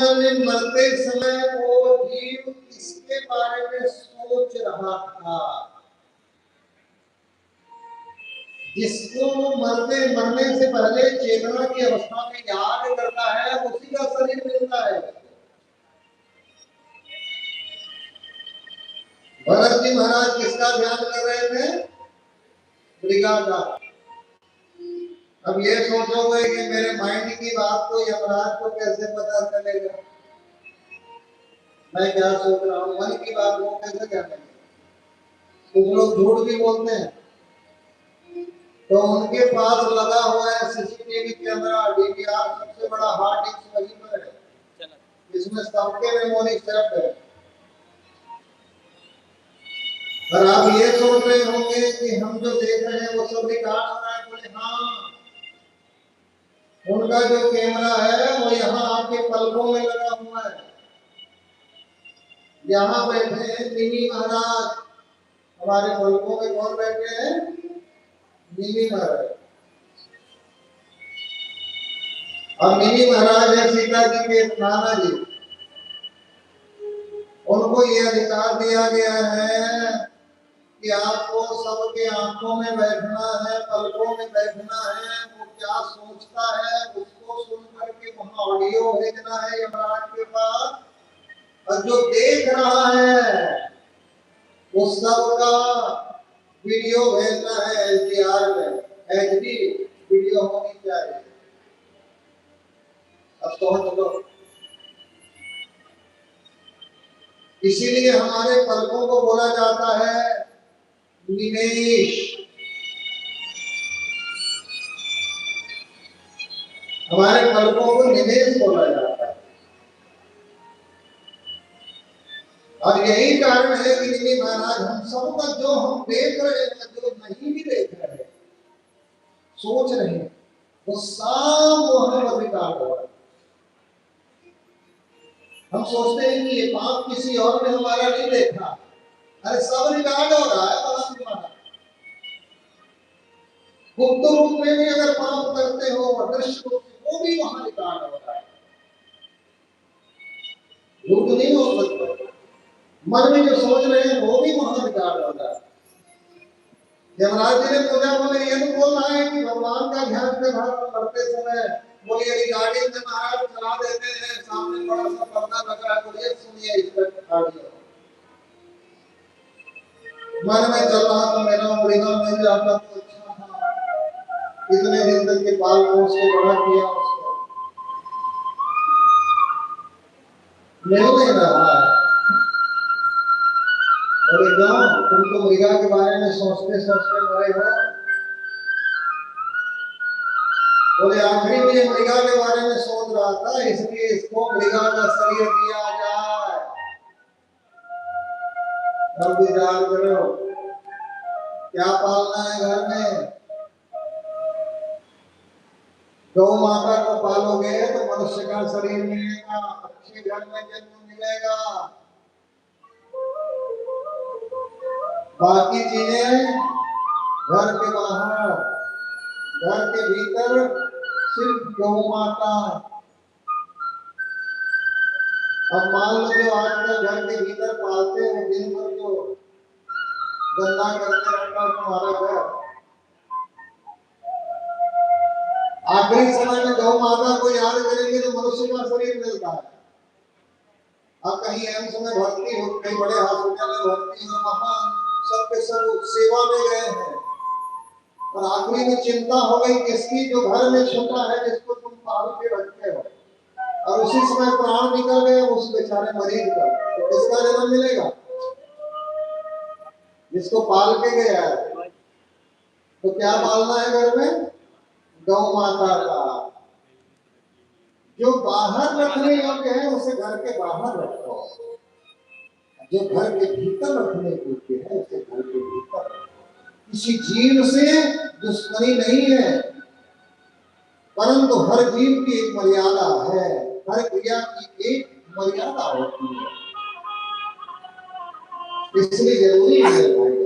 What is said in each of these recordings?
मरते समय वो जीव किसके बारे में सोच रहा था? जिसको मरने से पहले चेतना की अवस्था में याद करता है, उसी का शरीर मिलता है। भरत जी महाराज किसका ध्यान कर रहे थे? मृगा का। अब ये सोचोगे कि मेरे माइंड की बात को यमराज को कैसे पता चलेगा? मैं क्या सोच रहा हूँ, मन की बात वो कैसे जानेंगे? कुछ लोग झूठ भी बोलते हैं, तो उनके पास लगा हुआ है सीसीटीवी कैमरा, डीवीआर, सबसे बड़ा हार्ड डिस्क वहीं पर है, इसमें सबके मेमोरी सेव है। और आप ये सोच रहे होंगे कि हम जो देख रहे हैं वो सब रिकॉर्ड हो रहा है। बोले हाँ, उनका जो कैमरा है वो यहाँ आपके पलकों में लगा हुआ है। यहाँ बैठे हैं मिनी महाराज, हमारे पलकों में कौन बैठे हैं? मिनी महाराज। और मिनी महाराज है सीता जी के नाना जी। उनको ये अधिकार दिया गया है कि आपको सबके आंखों में बैठना है, पलकों में बैठना है। वो क्या सोचता है उसको सुन करके वहां ऑडियो भेजना है यमराज के पास, और जो देख रहा है वो सबका वीडियो भेजना है एचडीआर में, एचडी वीडियो होनी चाहिए। अब समझ लो, इसीलिए हमारे पलकों को बोला जाता है निमेश। हमारे पलकों को निमेश बोला जाता है। और यही कारण है कि निमी महाराज हम सबका जो हम देख रहे हैं, जो नहीं भी देख रहे हैं, सोच रहे हैं, वो सब वहां पर रिकॉर्ड हो रहा है। हम सोचते हैं कि ये पाप किसी और ने हमारा नहीं देखा, अरे सब रिकॉर्ड हो रहा है। गुप्त रूप में भी अगर पाप करते हो, अदृश्य रूप से, वो भी वहां रिकॉर्ड हो रहा है। झूठ नहीं हो सकता। मन में जो सोच रहे हैं वो भी वहां रिकॉर्ड हो रहा है। यमराज जी ने पूजा बोले ये तो बोल रहा है कि भगवान का ध्यान से भक्त करते समय बोलिए रिकॉर्डिंग में महाराज चला देते हैं, सामने बड़ा सा पर्दा लगा है, बोलिए सुनिए इस पर ऑडियो। मन में चल रहा था मेरा मृगा मिल जाता तो अच्छा था, इतने दिन तक के बाल को उसको बड़ा किया, उसको मिल नहीं रहा है। बोले जाओ, तुम तो मृगा के बारे में सोचते सोचते मरे हो। बोले आखिरी में ये मृगा के बारे में सोच रहा था, इसलिए इसको मृगा का शरीर दिया जाए। अब विचार करो, क्या पालना है घर में? गौ माता को पालोगे तो मनुष्य का शरीर मिलेगा, अच्छे घर में जन्म मिलेगा। बाकी चीजें घर के बाहर, घर के भीतर सिर्फ गौ माता। अब मान लो जो आजकल घर के भीतर पालते हैं, दिन भर जो गंदा करते रहता है तुम्हारा घर, आखिरी समय में गौ माता को याद करेंगे तो मनुष्य का शरीर मिलता है। अब कहीं एम्स में भर्ती हो, कहीं बड़े हॉस्पिटल में भर्ती हो, वहां सबके सब सेवा में गए हैं, और आखिरी में चिंता हो गई किसकी? जो घर में छोटा है, जिसको तुम पाल के रखते हो, और उसी समय प्राण निकल गए उस बेचारे मरीज का, तो किसका जन्म मिलेगा? जिसको पाल के गया है। तो क्या पालना है घर में? गौ माता का। जो बाहर रखने योग्य है उसे घर के बाहर रखो, जो घर के भीतर रखने योग्य है उसे घर के भीतर रखो। किसी जीव से दुश्मनी नहीं है, परंतु हर जीव की एक मर्यादा है, हर क्रिया की एक मर्यादा होती है, इसलिए जरूरी है भाई।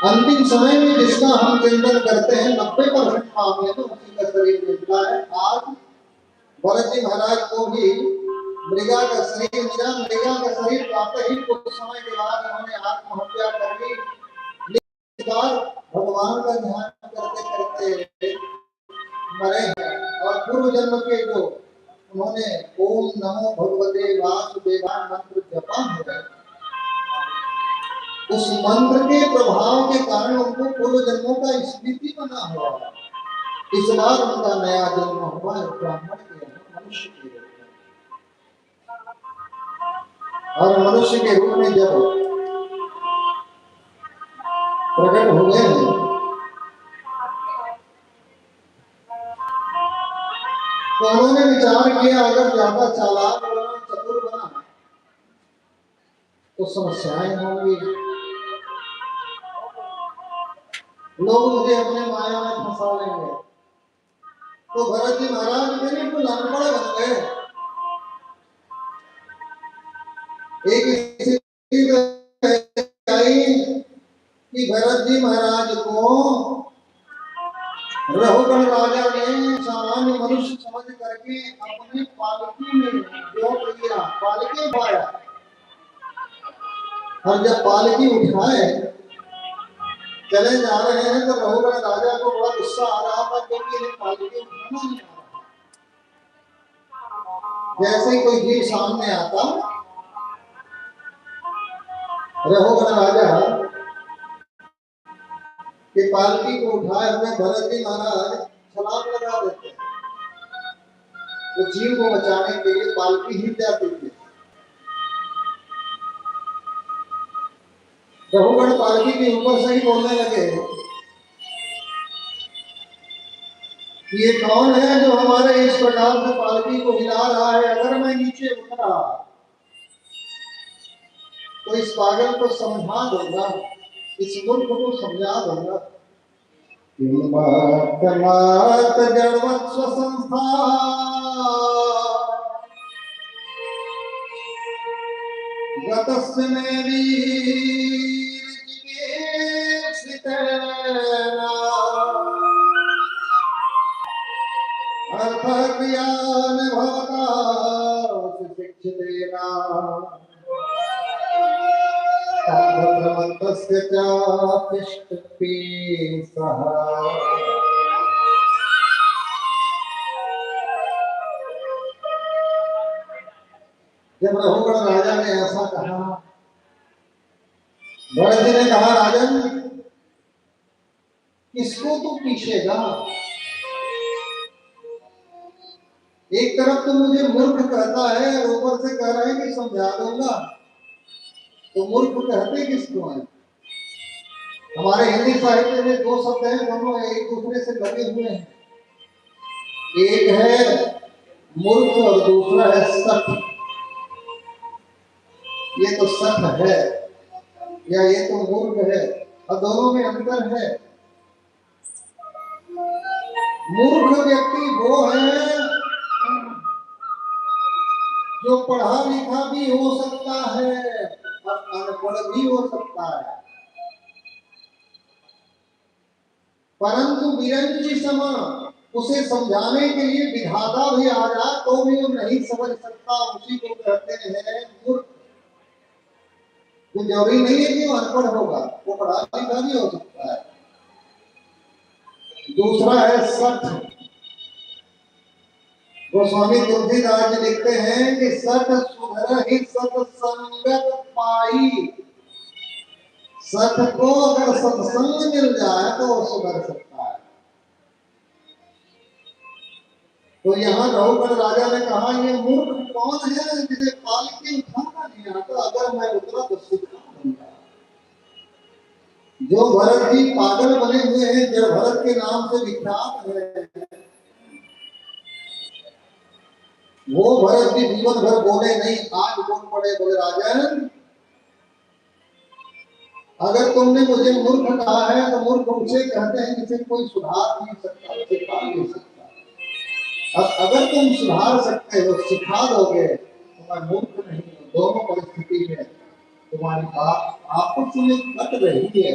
अंतिम समय में जिसका हम चिंतन करते हैं 90% मामले में उसी का शरीर मिलता है। आज भरत जी महाराज को भी मृगा का शरीर प्राप्त ही कुछ समय के बाद उन्होंने आत्महत्या कर ली। इस बार भगवान का ध्यान करते करते मरे हैं और पूर्व जन्म के जो उन्होंने ओम नमो भगवते वासुदेवाय मंत्र जपा है, उस मंत्र के प्रभाव के कारण उनको पूर्व जन्मों का स्मृति बना हुआ है। इस बार उनका नया जन्म हुआ है ब्राह्मण के मनुष्य के रूप में, और मनुष्य के रूप में जब प्रकट हुए हैं तो उन्होंने विचार किया अगर ज्यादा चालाक बना, चतुर बना तो समस्याएं होंगी, लोग मुझे अपने माया में फंसा लेंगे। तो भरत जी महाराज बिल्कुल अनपढ़ बन गए। एक आई कि भरत जी महाराज को रघुगण राजा ने सामान्य मनुष्य समझ करके अपनी पालकी में जोड़ लिया, पालकी उठाया, और जब पालकी उठाए चले जा रहे हैं तो रघुगण राजा को बड़ा गुस्सा आ रहा था क्योंकि इन्हें पालकी उठाना नहीं आ रहा। जैसे ही कोई जीव सामने आता रघुगण राजा कि पालकी को उठाए हुए भरत जी महाराज छलांग लगा देते हैं, तो जीव को बचाने के लिए पालकी हिल जाती थी। रघुगण पालकी के ऊपर से ही बोलने लगे, ये कौन है जो हमारे इस प्रकार से पालकी को हिला रहा है? अगर मैं नीचे उतरा तो इस पागल को समझा दूंगा, इस मूर्ख को समझा दूंगा। जड़वत्स्व संस्था गतस्य में वीर चिकित्सितेन अर्थक्रियान् भवता शिक्षितेन तन्मन्त्रस्य च तिष्ठति सः। जब रघुगण राजा ने ऐसा कहा, भरत जी ने कहा राजन किसको तू पीछेगा? एक तरफ तो मुझे मूर्ख कहता है और ऊपर से कह रहा है कि समझा दूंगा, तो मूर्ख कहते किसको है? हमारे हिंदी साहित्य में दो शब्द हैं, दोनों एक दूसरे से लगे हुए हैं, एक है मूर्ख और दूसरा है सठ। ये तो सठ है या ये तो मूर्ख है, और दोनों में अंतर है। मूर्ख व्यक्ति वो है जो पढ़ा लिखा भी हो सकता है और अनपढ़ भी हो सकता है, परंतु विरंची समान उसे समझाने के लिए विधाता भी आ जाए तो भी वो नहीं समझ सकता, उसी को कहते हैं मूर्ख। तो जरूरी नहीं है कि वो अनपढ़ होगा, वो पढ़ा लिखा भी हो सकता है। दूसरा है सठ। गोस्वामी तुलसीदास जी लिखते हैं कि सठ सुधर ही सत्संगत पाई। सठ को अगर सत्संग मिल जाए तो वो सुधर सकता है। तो यहाँ रघुगण राजा ने कहा ये मूर्ख कौन है जिसे पालकी उठाना नहीं आता? अगर मैं उतरा तो सिखा दूंगा। जो भरत जी पागल बने हुए हैं, जो भरत के नाम से विख्यात है, वो भरत जी जीवन भर बोले नहीं, आज बोल पड़े, बोले राजन अगर तुमने मुझे मूर्ख कहा है तो मूर्ख उसे कहते हैं जिसे कोई सुधार नहीं सकता, सिखा नहीं सकता। अब अगर तुम सुधार सकते हो, सिखा दोगे तो मैं मूर्ख नहीं हूं। दोनों परिस्थिति में तुम्हारी बात आपस में कट रही है।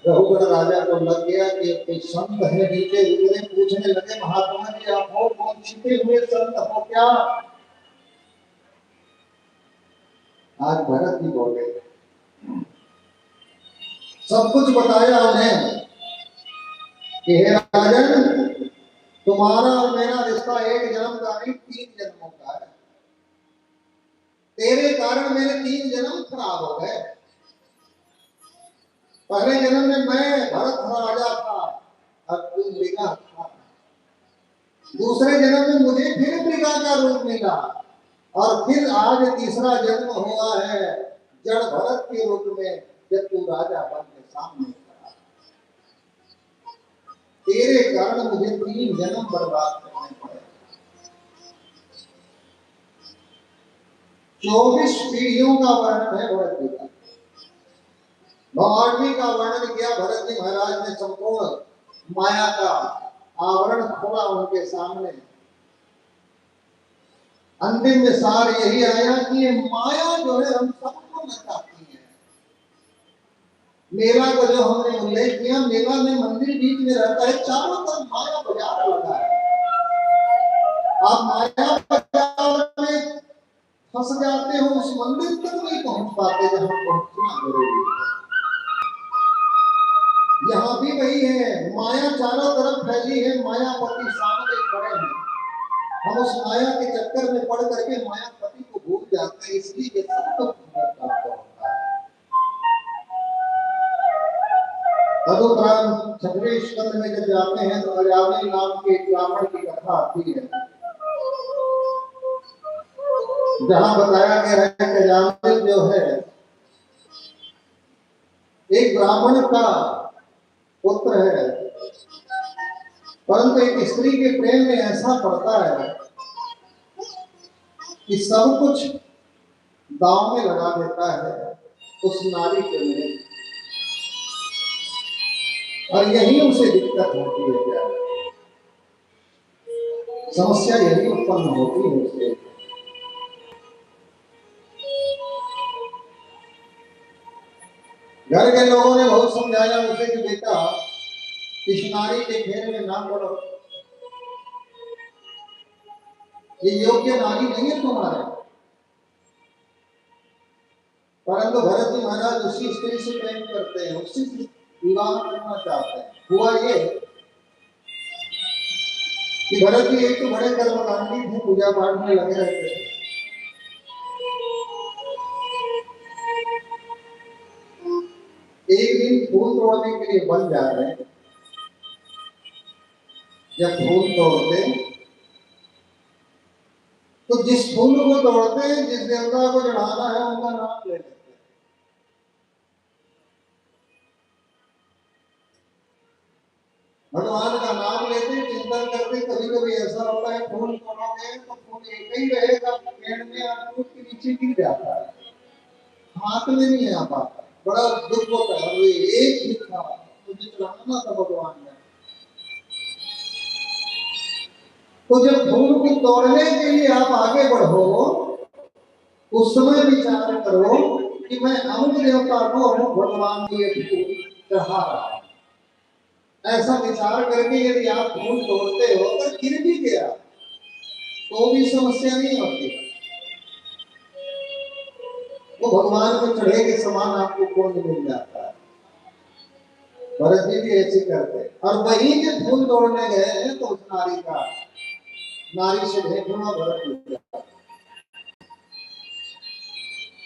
रघुवर राजा को लग गया कि कोई संत है, नीचे उतरे, पूछने लगे महात्मा जी आप हो कौन, छिपे हुए संत हो क्या? आज भरत जी बोले, सब कुछ बताया उन्हें कि हे राजन, तुम्हारा और मेरा रिश्ता एक जन्म का नहीं 3 जन्मों का है। तेरे कारण मेरे 3 जन्म खराब हो गए। पहले जन्म में मैं भरत राजा था और तू मृगा था। दूसरे जन्म में मुझे फिर मृगा का रूप मिला और फिर आज तीसरा जन्म हुआ है जड़ भरत के रूप में, जब तू राजा बन के सामने खड़ा। तेरे कारण मुझे 3 जन्म बर्बाद करने पड़े। 24 पीढ़ियों का वर्णन है भरत जी का। 9वीं का वर्णन किया भरत जी महाराज ने। संपूर्ण माया का आवरण खोला उनके सामने। अंतिम में सार यही आया कि ये माया जो है हम सबको नचाती है। मेला का जो हमने उल्लेख किया, मेला में मंदिर बीच में रहता है, चारों तरफ माया बाजार लगा है। आप माया बाजार में फंस जाते हो, उस मंदिर तक नहीं पहुंच पाते जहां पहुंचना जरूरी है। यहाँ भी वही है, माया चारों तरफ फैली है, मायापति सामने खड़े हैं। हम उस माया के चक्कर में पड़ करके मायापति को भूल जाते हैं, इसलिए सबको प्राप्त होता है। तदुपरांत 6वें स्कंद में जब जाते हैं तो अजामिल नाम के एक ब्राह्मण की कथा आती है, जहां बताया गया है कि अजामिल जो है एक ब्राह्मण का पुत्र है, परंतु एक स्त्री के प्रेम में ऐसा पड़ता है कि सब कुछ दांव में लगा देता है उस नारी के लिए, और यही उसे दिक्कत होती है। क्या समस्या यही उत्पन्न होती है उसके। घर के लोगों ने बहुत समझाया उसे कि बेटा इस नारी के घेर में ना पड़ो, ये योग्य नारी नहीं है तुम्हारे। परंतु भरत जी महाराज उसी स्त्री से प्रेम करते हैं, उसी से विवाह करना चाहते हैं। हुआ ये कि भरत जी एक तो बड़े कर्मकांडी थे, पूजा पाठ में लगे रहते थे। एक दिन फूल तोड़ने के लिए बन जा रहे हैं। जब फूल तोड़ते तो जिस फूल को तोड़ते हैं, जिस देवता को चढ़ाना है उनका नाम ले लेते हैं। भगवान का नाम लेते, चिंतन करते। कभी कभी ऐसा होता है फूल तोड़ोगे तो फूल एक ही रहेगा पेड़ में, और उसके नीचे गिर जाता है, हाथ में नहीं आ पाता, बड़ा दुख होता है। एक ही था मुझे चढ़ाना था भगवान ने। तो जब फूल को तोड़ने के लिए आप आगे बढ़ो, उस समय विचार करो कि मैं अमुक देवता को अमुक भगवान को ये फूल चढ़ा रहा हूं। ऐसा विचार करके यदि आप फूल तोड़ते हो, अगर गिर भी गया तो भी समस्या नहीं होती, वो भगवान को चढ़े के समान आपको पुण्य मिल जाता है। भरत जी भी ऐसे करते हैं। और वही जब फूल तोड़ने गए हैं तो उस नारी से भेंट हुआ भरत जी।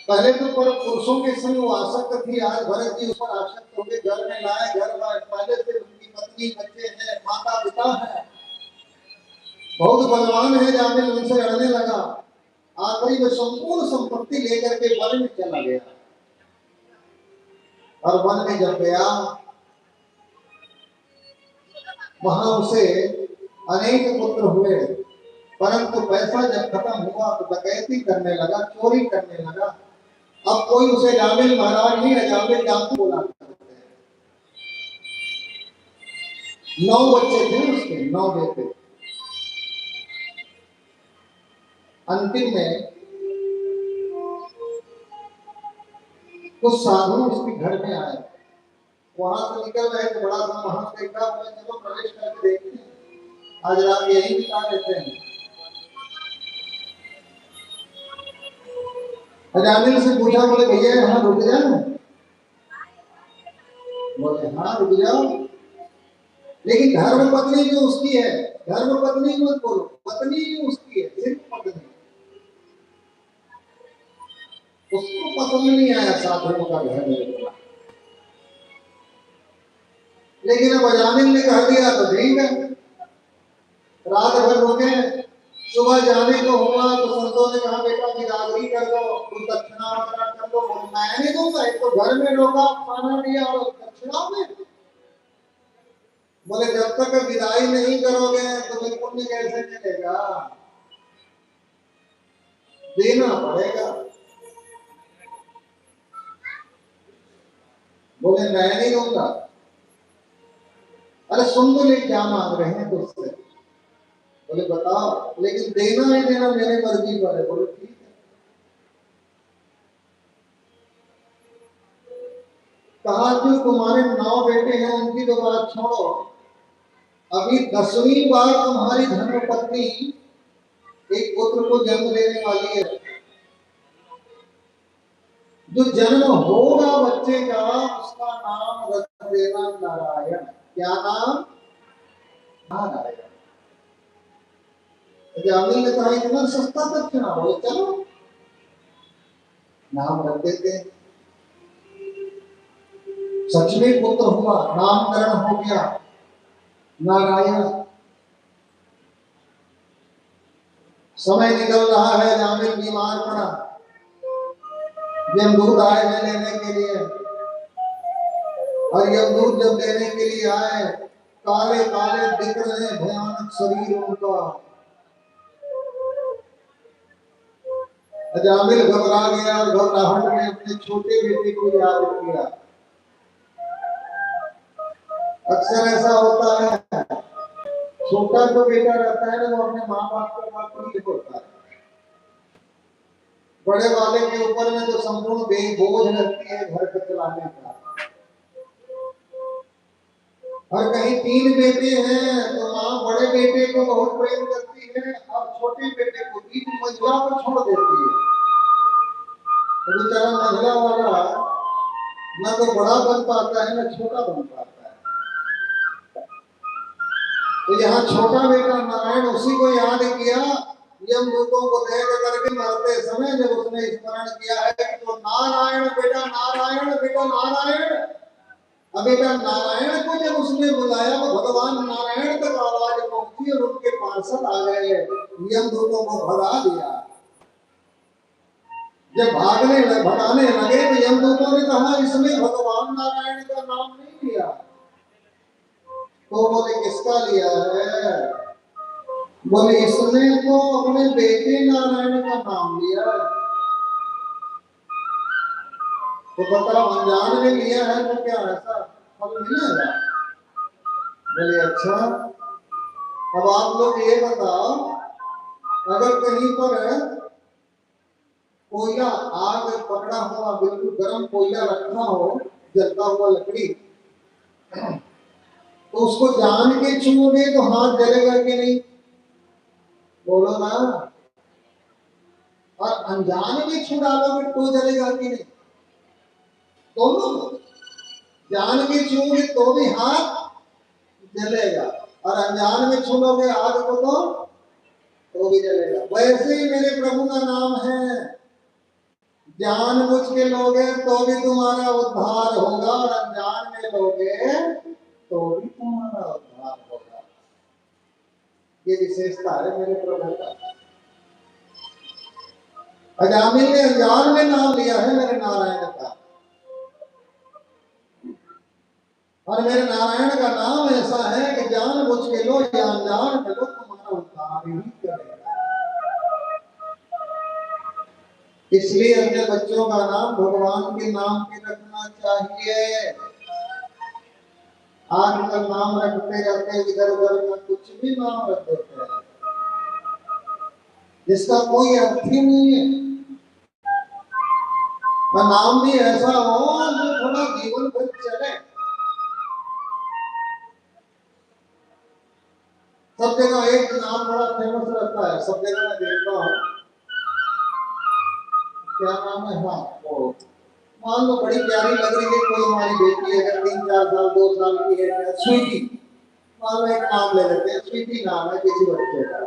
पहले तो पर पुरुषों के संग वो आसक्त थी, आज भरत जी उस पर आसक्त हो गए। घर में लाए, घर में पहले से उनकी पत्नी, बच्चे हैं, माता पिता है, बहुत बलवान है। जामिल उनसे लड़ने लगा, आखिरी में संपूर्ण संपत्ति लेकर के वन में चला गया। और वन में जब गया, वहां उसे अनेक पुत्र हुए, परंतु पैसा जब खत्म हुआ तो डकैती करने लगा, चोरी करने लगा। अब कोई उसे जामिल महाराज नहीं, अजामिल डाकू बोला करते हैं। 9 बच्चे थे उसके, 9 बेटे। अंतिम में कुछ साधु उसके घर में आए वहां से निकल रहे तो बड़ा सा महल देखा, बोले चलो प्रवेश करके देखते हैं, आज रात यही बिता लेते हैं। अजामिल से पूछा, बोले भैया यहाँ रुक जाए? बोले हाँ रुक जाओ, लेकिन धर्म पत्नी जो उसकी है, धर्म पत्नी मत बोलो, पत्नी जो उसकी है, सिर्फ पत्नी, उसको पसंद नहीं आया साधुओं का घर में। लेकिन अब अजामिल ने कह दिया तो ठीक है, रात भर रुके, सुबह जाने को हुआ तो संतों ने कहा बेटा बिरादरी कर दो, कुछ दक्षिणा वगैरह कर दो। मैं नहीं दूंगा, एक तो घर में रोका, खाना दिया और दक्षिणा में। बोले जब तक विदाई नहीं करोगे तो फिर पुण्य कैसे मिलेगा, देना पड़ेगा। बोले मैं नहीं दूंगा। अरे सुन तो ले, क्या मांग रहे हैं तुझसे? बोले बताओ, लेकिन देना ही देना मेरे मर्जी पर है। बोले ठीक है। कहा कि तुम्हारे 9 बेटे हैं, उनकी तो बात छोड़ो, अभी 10वीं बार तुम्हारी धर्मपत्नी एक पुत्र को जन्म देने वाली है। जो जन्म होगा बच्चे का, उसका नाम रख देना नारायण। क्या नाम? नारायण। अजामिल ने कहा इतना सस्ता दक्षिणा? बोले चलो नाम रख देते हैं। सच में पुत्र हुआ, नामकरण हो गया नारायण। समय निकल रहा है, अजामिल बीमार पड़ा, यमदूत आए हैं लेने के लिए, और यमदूत जब लेने के लिए आए, काले काले दिख रहे, भयानक शरीर उनका। अजामिल घबरा गया और घबराहट में अपने छोटे बेटे को याद किया। अक्सर ऐसा होता है, छोटा जो बेटा रहता है ना, वो अपने माँ बाप के बात नहीं होता है। बड़े वाले के ऊपर में तो संपूर्ण बोझ रहती है घर को चलाने का। और कहीं 3 बेटे हैं तो माँ बड़े बेटे को बहुत प्रेम करती है और छोटे बेटे को बीच मंझला पर छोड़ देती है। तो बेचारा मंझला वाला न तो बड़ा बन पाता है न छोटा बन पाता है। तो यहाँ छोटा बेटा नारायण उसी को याद किया, यमदूतों को देख करके मरते समय जब उसने स्मरण किया है कि तो नारायण बेटा, नारायण बेटा, नारायण। अब बेटा नारायण को जब उसने बुलाया तो भगवान नारायण तक आवाज पहुंची और उनके पार्षद आ गए, यमदूतों को भगा दिया। जब भगाने लगे तो यमदूतों ने कहा इसमें भगवान नारायण का नाम नहीं लिया। तो बोले किसका लिया है? बोले इसने तो अपने बेटे नारायण का नाम लिया। तो बताओ अनजान में लिया है तो क्या ऐसा फल मिलेगा? बोले अच्छा, अब आप लोग ये बताओ, अगर कहीं पर कोयला आग पकड़ा हुआ, बिल्कुल गर्म कोयला रखा हो, जलता हुआ लकड़ी, तो उसको जान के छूओगे तो हाथ जलेगा कि नहीं? बोलो ना। और अनजान में छू डालोगे तो जलेगा कि नहीं? दोनों। जान के छूओगे तो भी हाथ जलेगा, और अनजान में छू लोगे आग को तो भी जलेगा। वैसे ही मेरे प्रभु का नाम है, जान बुझ के लोगे तो भी तुम्हारा उद्धार होगा, और अनजान में लोगे तो भी तुम्हारा उद्धार होगा। ये विशेषता है मेरे प्रभु का। अजामिल ने अनजान में नाम लिया है मेरे नारायण का, और मेरे नारायण का नाम ऐसा है कि जान बुझ के लो या अनजान में लो, तुम्हारा उद्धार ही करेगा। इसलिए अपने बच्चों का नाम भगवान के नाम पे रखना चाहिए। आज तक नाम रखते रहते इधर उधर में कुछ भी नाम रख देते हैं जिसका कोई अर्थ ही नहीं है। और नाम भी ऐसा हो जो थोड़ा जीवन भर चले। सब जगह एक नाम बड़ा फेमस रहता है, सब जगह मैं देखता हूँ। क्या नाम है? हाँ, वो मान लो बड़ी प्यारी लग रही है कोई हमारी बेटी है, अगर 3-4 साल 2 साल की है, स्वीटी, मान लो एक नाम ले लेते हैं, स्वीटी नाम है किसी बच्चे का।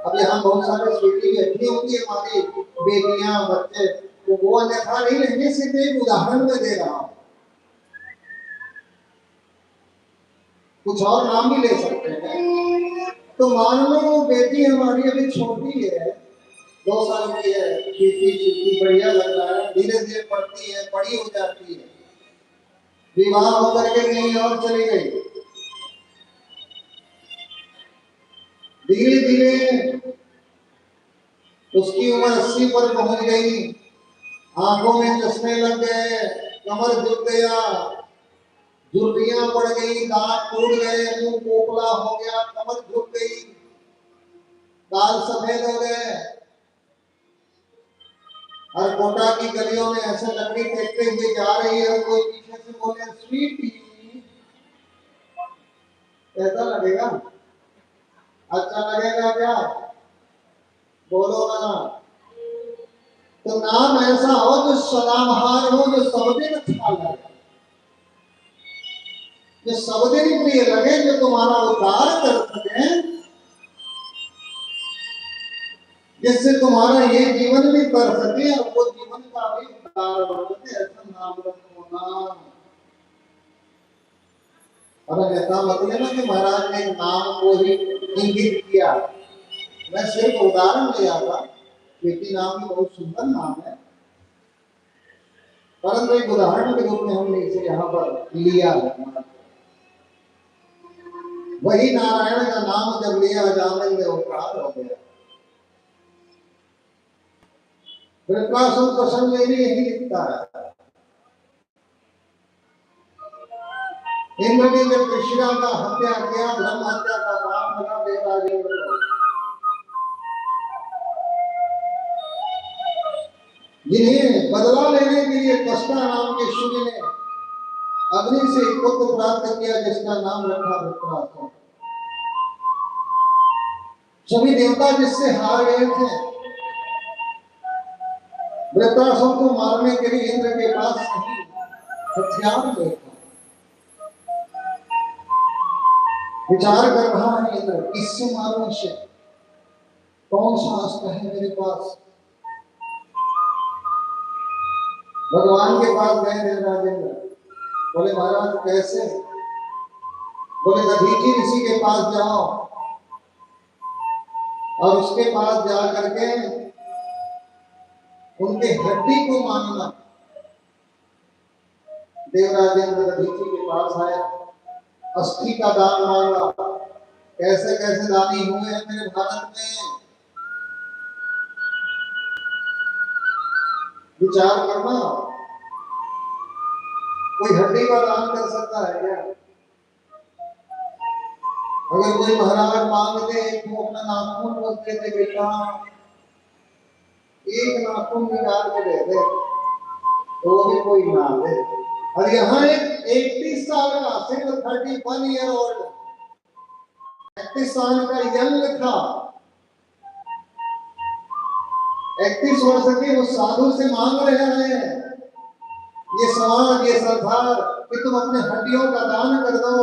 अब यहाँ बहुत सारे स्वीटी बैठी होंगी हमारी बेटियां बच्चे, तो वो अन्यथा नहीं लेंगे, सिर्फ एक उदाहरण में दे रहा हूँ। कुछ और नाम भी ले सकते हैं। तो मान लो वो बेटी हमारी अभी छोटी है, 2 साल की है, स्वीटी स्वीटी बढ़िया लग रहा है, धीरे धीरे पढ़ती है, बड़ी हो जाती है, विवाह होकर के कहीं और चली गई, धीरे धीरे उसकी उम्र 80 पर पहुंच गई, आंखों में चश्मे लग गए, कमर झुक गया, झुर्रियां पड़ गई, दांत टूट गए, मुंह पोपला हो गया, कमर झुक गई, बाल सफेद हो गए, और कोटा की गलियों में ऐसे लकड़ी फेंकते हुए जा रही है, और कोई पीछे से बोले स्वीटी, कैसा लगेगा? अच्छा लगेगा क्या? बोलो ना। तो नाम ऐसा हो जो सदाबहार हो, जो सब दिन अच्छा लगे, जो सब दिन प्रिय लगे, जो तुम्हारा उद्धार कर सके, जिससे तुम्हारा ये जीवन भी कर सके और वो जीवन का भी उद्धार हो सके, ऐसा नाम रखो ना। और ऐसा मतलब ना कि महाराज ने नाम को ही इंगित किया, मैं सिर्फ उदाहरण लिया था। बेटी नाम भी बहुत सुंदर नाम है, परंतु एक उदाहरण के रूप में हमने इसे यहाँ पर लिया है। वही नारायण का नाम जब लिया, जामिन में उपकार हो गया। वृत्रासुर प्रसंग में भी यही लिखता है, इंद्र ने जब कृष्णा का हत्या किया, ब्रह्म हत्या का पाप लगा देवराजेंद्र को, जिन्हें बदला लेने के लिए कष्टा नाम के सूर्य ने अग्नि से पुत्र प्राप्त किया, जिसका नाम रखा वृत्रासुर। सभी देवता जिससे हार गए थे, वृत्रासुर को मारने के लिए इंद्र के पास नहीं हथियार लेकर विचार कर रहा है इंद्र, किससे मारूं इसे, कौन सा अस्त्र है मेरे पास। भगवान के पास गए देवराजेंद्र, बोले महाराज कैसे? बोले दधीचि ऋषि के पास जाओ और उसके पास जा करके उनके हड्डी को मानना। देवराजेंद्र दधीचि के पास आया, अस्थि का दान मांगा। कैसे कैसे दानी हुए हैं मेरे भारत में, विचार करना। कोई हड्डी का दान कर सकता है क्या? अगर कोई महाराज मांगते तो अपना नाखून बस देते, बेटा एक नाखून निकाल के दे दे, तो वो भी कोई ना दे। और यहाँ एक 31 साल का, सिर्फ 31 ईयर ओल्ड, 31 साल का यंग था, 31 वर्ष के उस साधु से मांग रहे हैं, ये समाज, ये सरकार, कि तुम अपने हड्डियों का दान कर दो।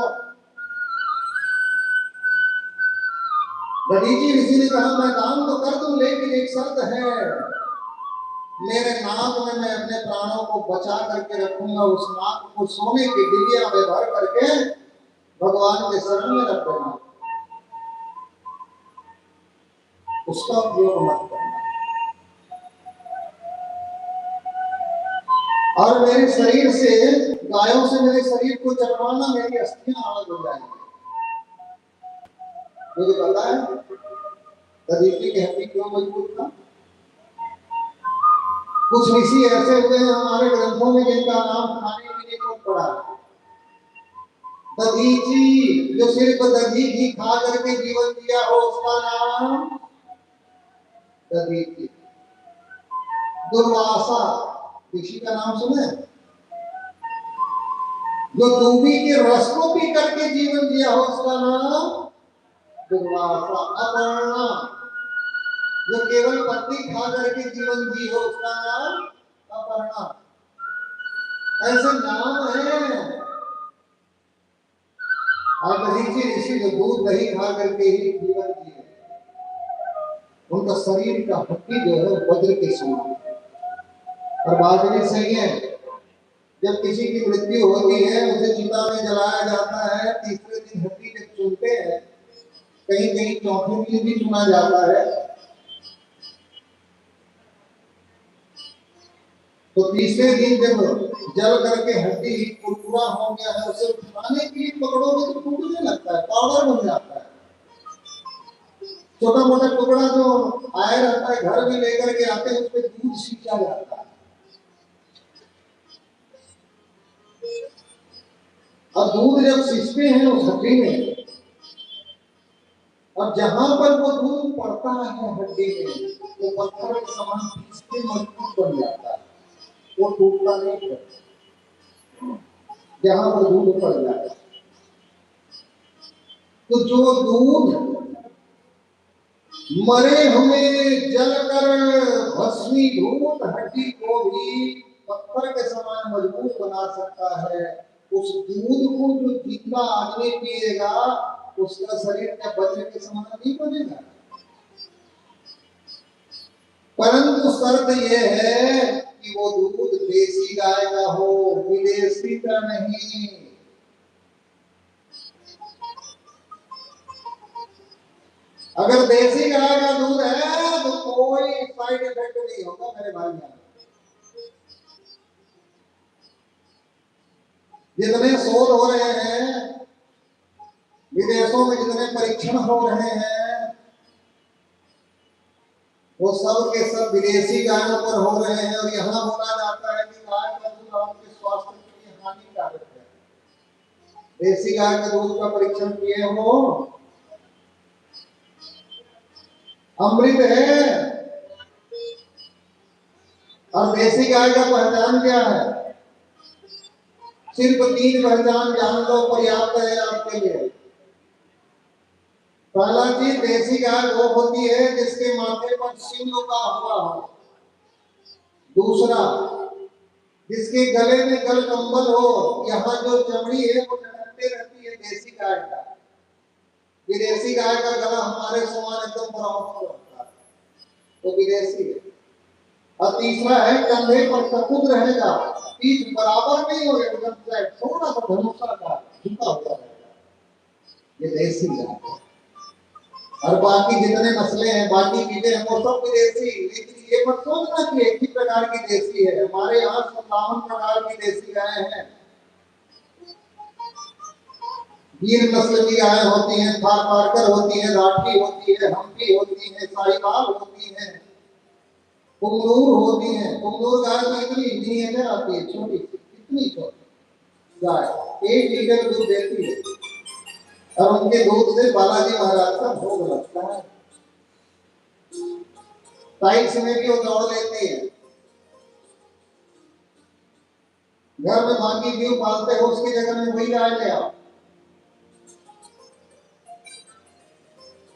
दधीचि ऋषि ने कहा मैं दान तो कर दूं, लेकिन एक शर्त है, मेरे नाक में मैं अपने प्राणों को बचा करके रखूंगा, उस नाक को सोने की डिबिया में भर करके भगवान के शरण में रख देना, उसका उपयोग मत करना। और मेरे शरीर से, गायों से मेरे शरीर को चढ़वाना, मेरी अस्थियां अलग हो जाएंगी। मुझे पता है दधीचि की हड्डी क्यों मजबूत था। कुछ ऋषि ऐसे हुए हैं हमारे ग्रंथों में जिनका नाम खाने पीने को पड़ा है। दधीचि, जो सिर्फ दधी घी खा करके जीवन दिया हो, उसका नाम दधीचि। दुर्वासा ऋषि का नाम सुने, जो दूबी के रस को पी करके जीवन दिया हो, उसका नाम दुर्वासा। अपर्णा, जो केवल पत्ती खा करके जीवन जी हो उसका नाम अपर्णा। ऐसे नाम है। और ऋषि ऋषि जो दूध दही खा करके ही जीवन जिए, उनका शरीर का हड्डी जो है वज्र के समान। और बात भी सही है, जब किसी की मृत्यु होती है उसे चिता में जलाया जाता है, तीसरे दिन हड्डी जब चुनते हैं, कहीं कहीं चौथे दिन भी चुना जाता है, तो तीसरे दिन जब जल करके हड्डी कुरकुरा हो गया है, उसे उठाने के लिए पकड़ोगे तो टूटने लगता है, पाउडर बन जाता है। छोटा मोटा टुकड़ा जो आया रहता है घर में लेकर के आते हैं, उसमें दूध सींचा जाता है। और दूध जब सींचते हैं उस हड्डी में, और जहां पर वो दूध पड़ता है हड्डी में, वो पत्थर के समान खींचते मजबूत बन जाता है, वो टूटता नहीं है जहां पर दूध पड़ जाता है। तो जो दूध मरे हुए जलकर भस्मीभूत हड्डी को भी पत्थर के समान मजबूत बना सकता है, उस दूध को जो जितना आदमी पिएगा उसका शरीर क्या वज्र के समान नहीं बनेगा? परंतु शर्त यह है कि वो दूध देसी गाय का हो, विदेशी का नहीं। अगर देसी गाय का दूध है तो कोई साइड इफेक्ट नहीं होगा मेरे भाई बहन। जितने शोध हो रहे हैं विदेशों में, जितने परीक्षण हो रहे हैं, वो सब के सब विदेशी गायों पर हो रहे हैं। और यहाँ बोला जाता है कि गाय का दूध आपके स्वास्थ्य के लिए हानिकारक है। देसी गाय के दूध का परीक्षण किए हो, अमृत है। और देसी गाय का पहचान क्या है? सिर्फ 3 पहचान जान लो, पर्याप्त है आपके लिए। पहला चीज, देसी गाय वो होती है जिसके माथे पर सिंह का हुआ हो। दूसरा, जिसके गले में गल कंबल हो, यहाँ जो चमड़ी है वो लटकते रहती है, देसी गाय का। विदेशी गाय का गला हमारे समान एकदम बराबर रहता है, वो विदेशी है। और तीसरा है, कंधे पर कपूत रहेगा, पीठ बराबर नहीं होगा, एकदम फ्लैट, थोड़ा सा धनुषा का झुका हुआ रहेगा, ये देसी गाय है। और बाकी जितने नस्लें हैं, बाकी चीजें हैं, वो सब विदेशी। लेकिन ये मत सोचना कि एक ही प्रकार की देसी है। हमारे यहाँ 57 प्रकार की देसी गाय हैं। गिर नस्ल की गाय होती हैं, थार पारकर होती हैं, राठी होती है, हम्पी होती है, साहिवाल होती है, कुंगरूर होती है। कुंगरूर गाय तो इतनी मिनिएचर आती है, छोटी, कितनी छोटी गाय, 1 लीटर दूध देती है। और उनके दूध से बालाजी महाराज का भोग लगता है। टाइल्स में भी वो दौड़ लेती है। घर में बाकी जीव पालते हो, उसकी जगह में वही गाय ले आओ।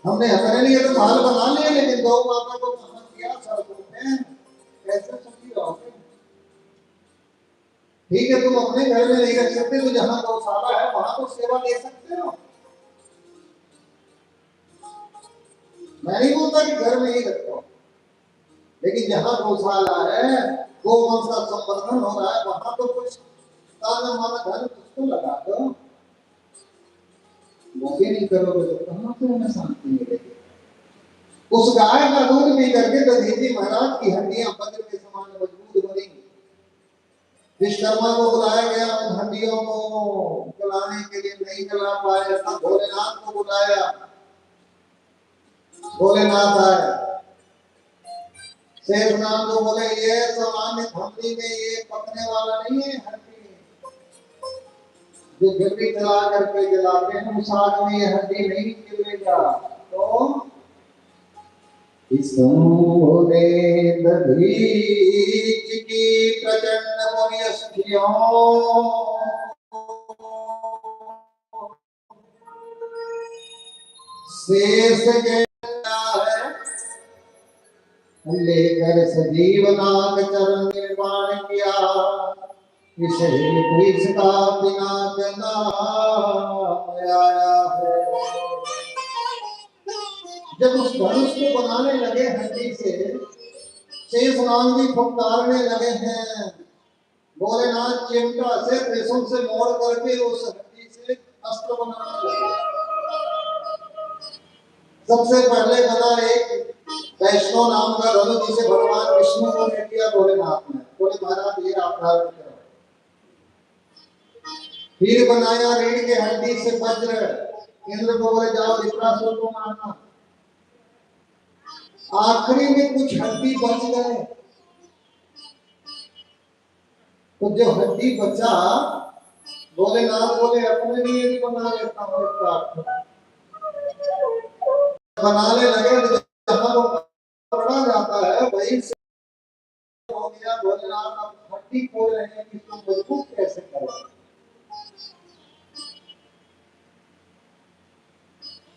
हमने हमारे लिए तो महल बना लिए, लेकिन गौ माता को कहाँ किया सड़कों में, कैसे सुखी रहोगे? ठीक है, तुम अपने घर में नहीं रख सकते, तो जहाँ गौशाला है वहां तो सेवा दे सकते हो। मैं नहीं बोलता कि घर में ही रखो, लेकिन जहाँ गौशाला है, गोवंश का संवर्धन हो रहा है, वहां तो कुछ ताना माना धन कुछ तो लगा दो। वो भी नहीं करोगे तो कहाँ से हमें शांति मिलेगी? उस गाय का दूध पी करके दधीचि महाराज की हड्डियां वज्र के समान मजबूत बनेंगी। विश्वकर्मा को बुलाया गया, उन हड्डियों को जलाने के लिए नहीं जला पाए, भोलेनाथ को बुलाया, भोलेनाथ आए। शेषनाग को बोले ये सामान्य धमनी में ये पकने वाला नहीं है हड्डी, जो गिरवी चला करके जलाते हैं उस आग में ये हड्डी नहीं गिरेगा। तो इसने दधीचि की प्रचंड पुण्यस्थियों शेष के है लेकर सजीव नाग चरण निर्माण किया, विषय इसका बिना नाम आया है। जब उस धनुष को बनाने लगे हड्डी से, शेष नाग भी फुफकारने लगे हैं। भोलेनाथ चिमटा से त्रिशूल से मोड़ करके उस हड्डी से अस्त्र बनाने लगे। सबसे पहले बना एक वैष्णव नाम का धनुष, जिसे भगवान विष्णु को दे दिया भोलेनाथ ने। बोले महाराज ये आप धारण करो। फिर बनाया रीढ़ के हड्डी से वज्र, इंद्र को बोले जाओ वृत्रासुर को मारना। आखिरी में कुछ हड्डी बच गए, तो जो हड्डी बचा भोलेनाथ बोले अपने लिए भी बना लेता हूँ। बनाने लगे तो जहां वो पकड़ा जाता है वही से हो गया। भोलेनाथ अब हड्डी खोल रहे हैं कि इसको मजबूत कैसे करें।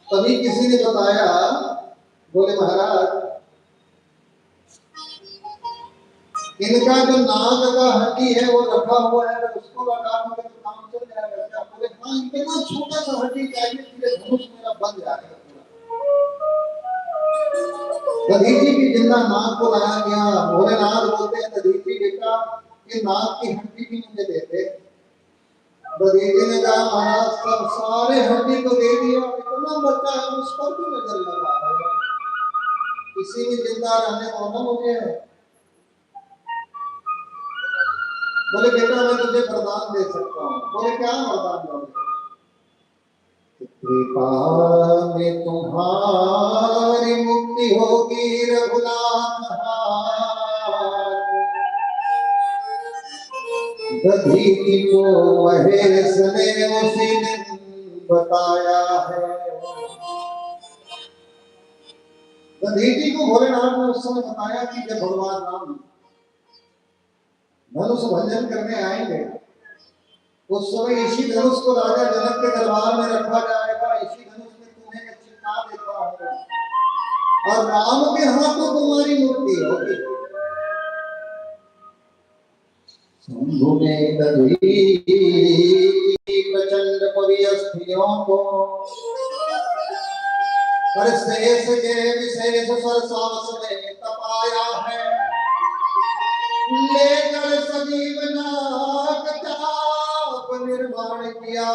तभी किसी ने बताया, बोले महाराज इनका जो नाक का हड्डी है वो रखा हुआ है, अगर उसको लगा दोगे तो काम चल जाएगा क्या? बोले हाँ, इतना छोटा सा हड्डी चाहिए, पूरे धनुष मेरा बन जाएगा पूरा। दधीची की जिंदा नाक को लगा दिया। भोलेनाथ बोलते हैं दधीची बेटा ये नाक की हड्डी भी मुझे दे दे। दधीची ने कहा महाराज सब सारे हड्डी को दे दिया, इतना बच्चा है उस पर भी नजर लगा है, इसी में जिंदा रहने वाला मुझे। बोले बेटा मैं तुझे वरदान दे सकता हूँ। बोले क्या वरदान दोगे? कृपा में तुम्हारी मुक्ति होगी रघुनाथ, दधीची को महेश ने उसी दिन बताया है। दधीची को भोलेनाथ ने उस समय बताया कि जब भगवान राम धनुष भंजन करने आएंगे उस समय इसी धनुष को राजा जनक के दरबार में रखा जाएगा। इसी धनुष में तुम्हें मैं चिपका देता हूँ और राम के हाथों तुम्हारी मुक्ति होगी। शंभु ने दधीची प्रचंड पविस्त्रियों को शेष के विशेष सरसावस में तपाया है। लेकर सजीव नाग चाप निर्माण किया,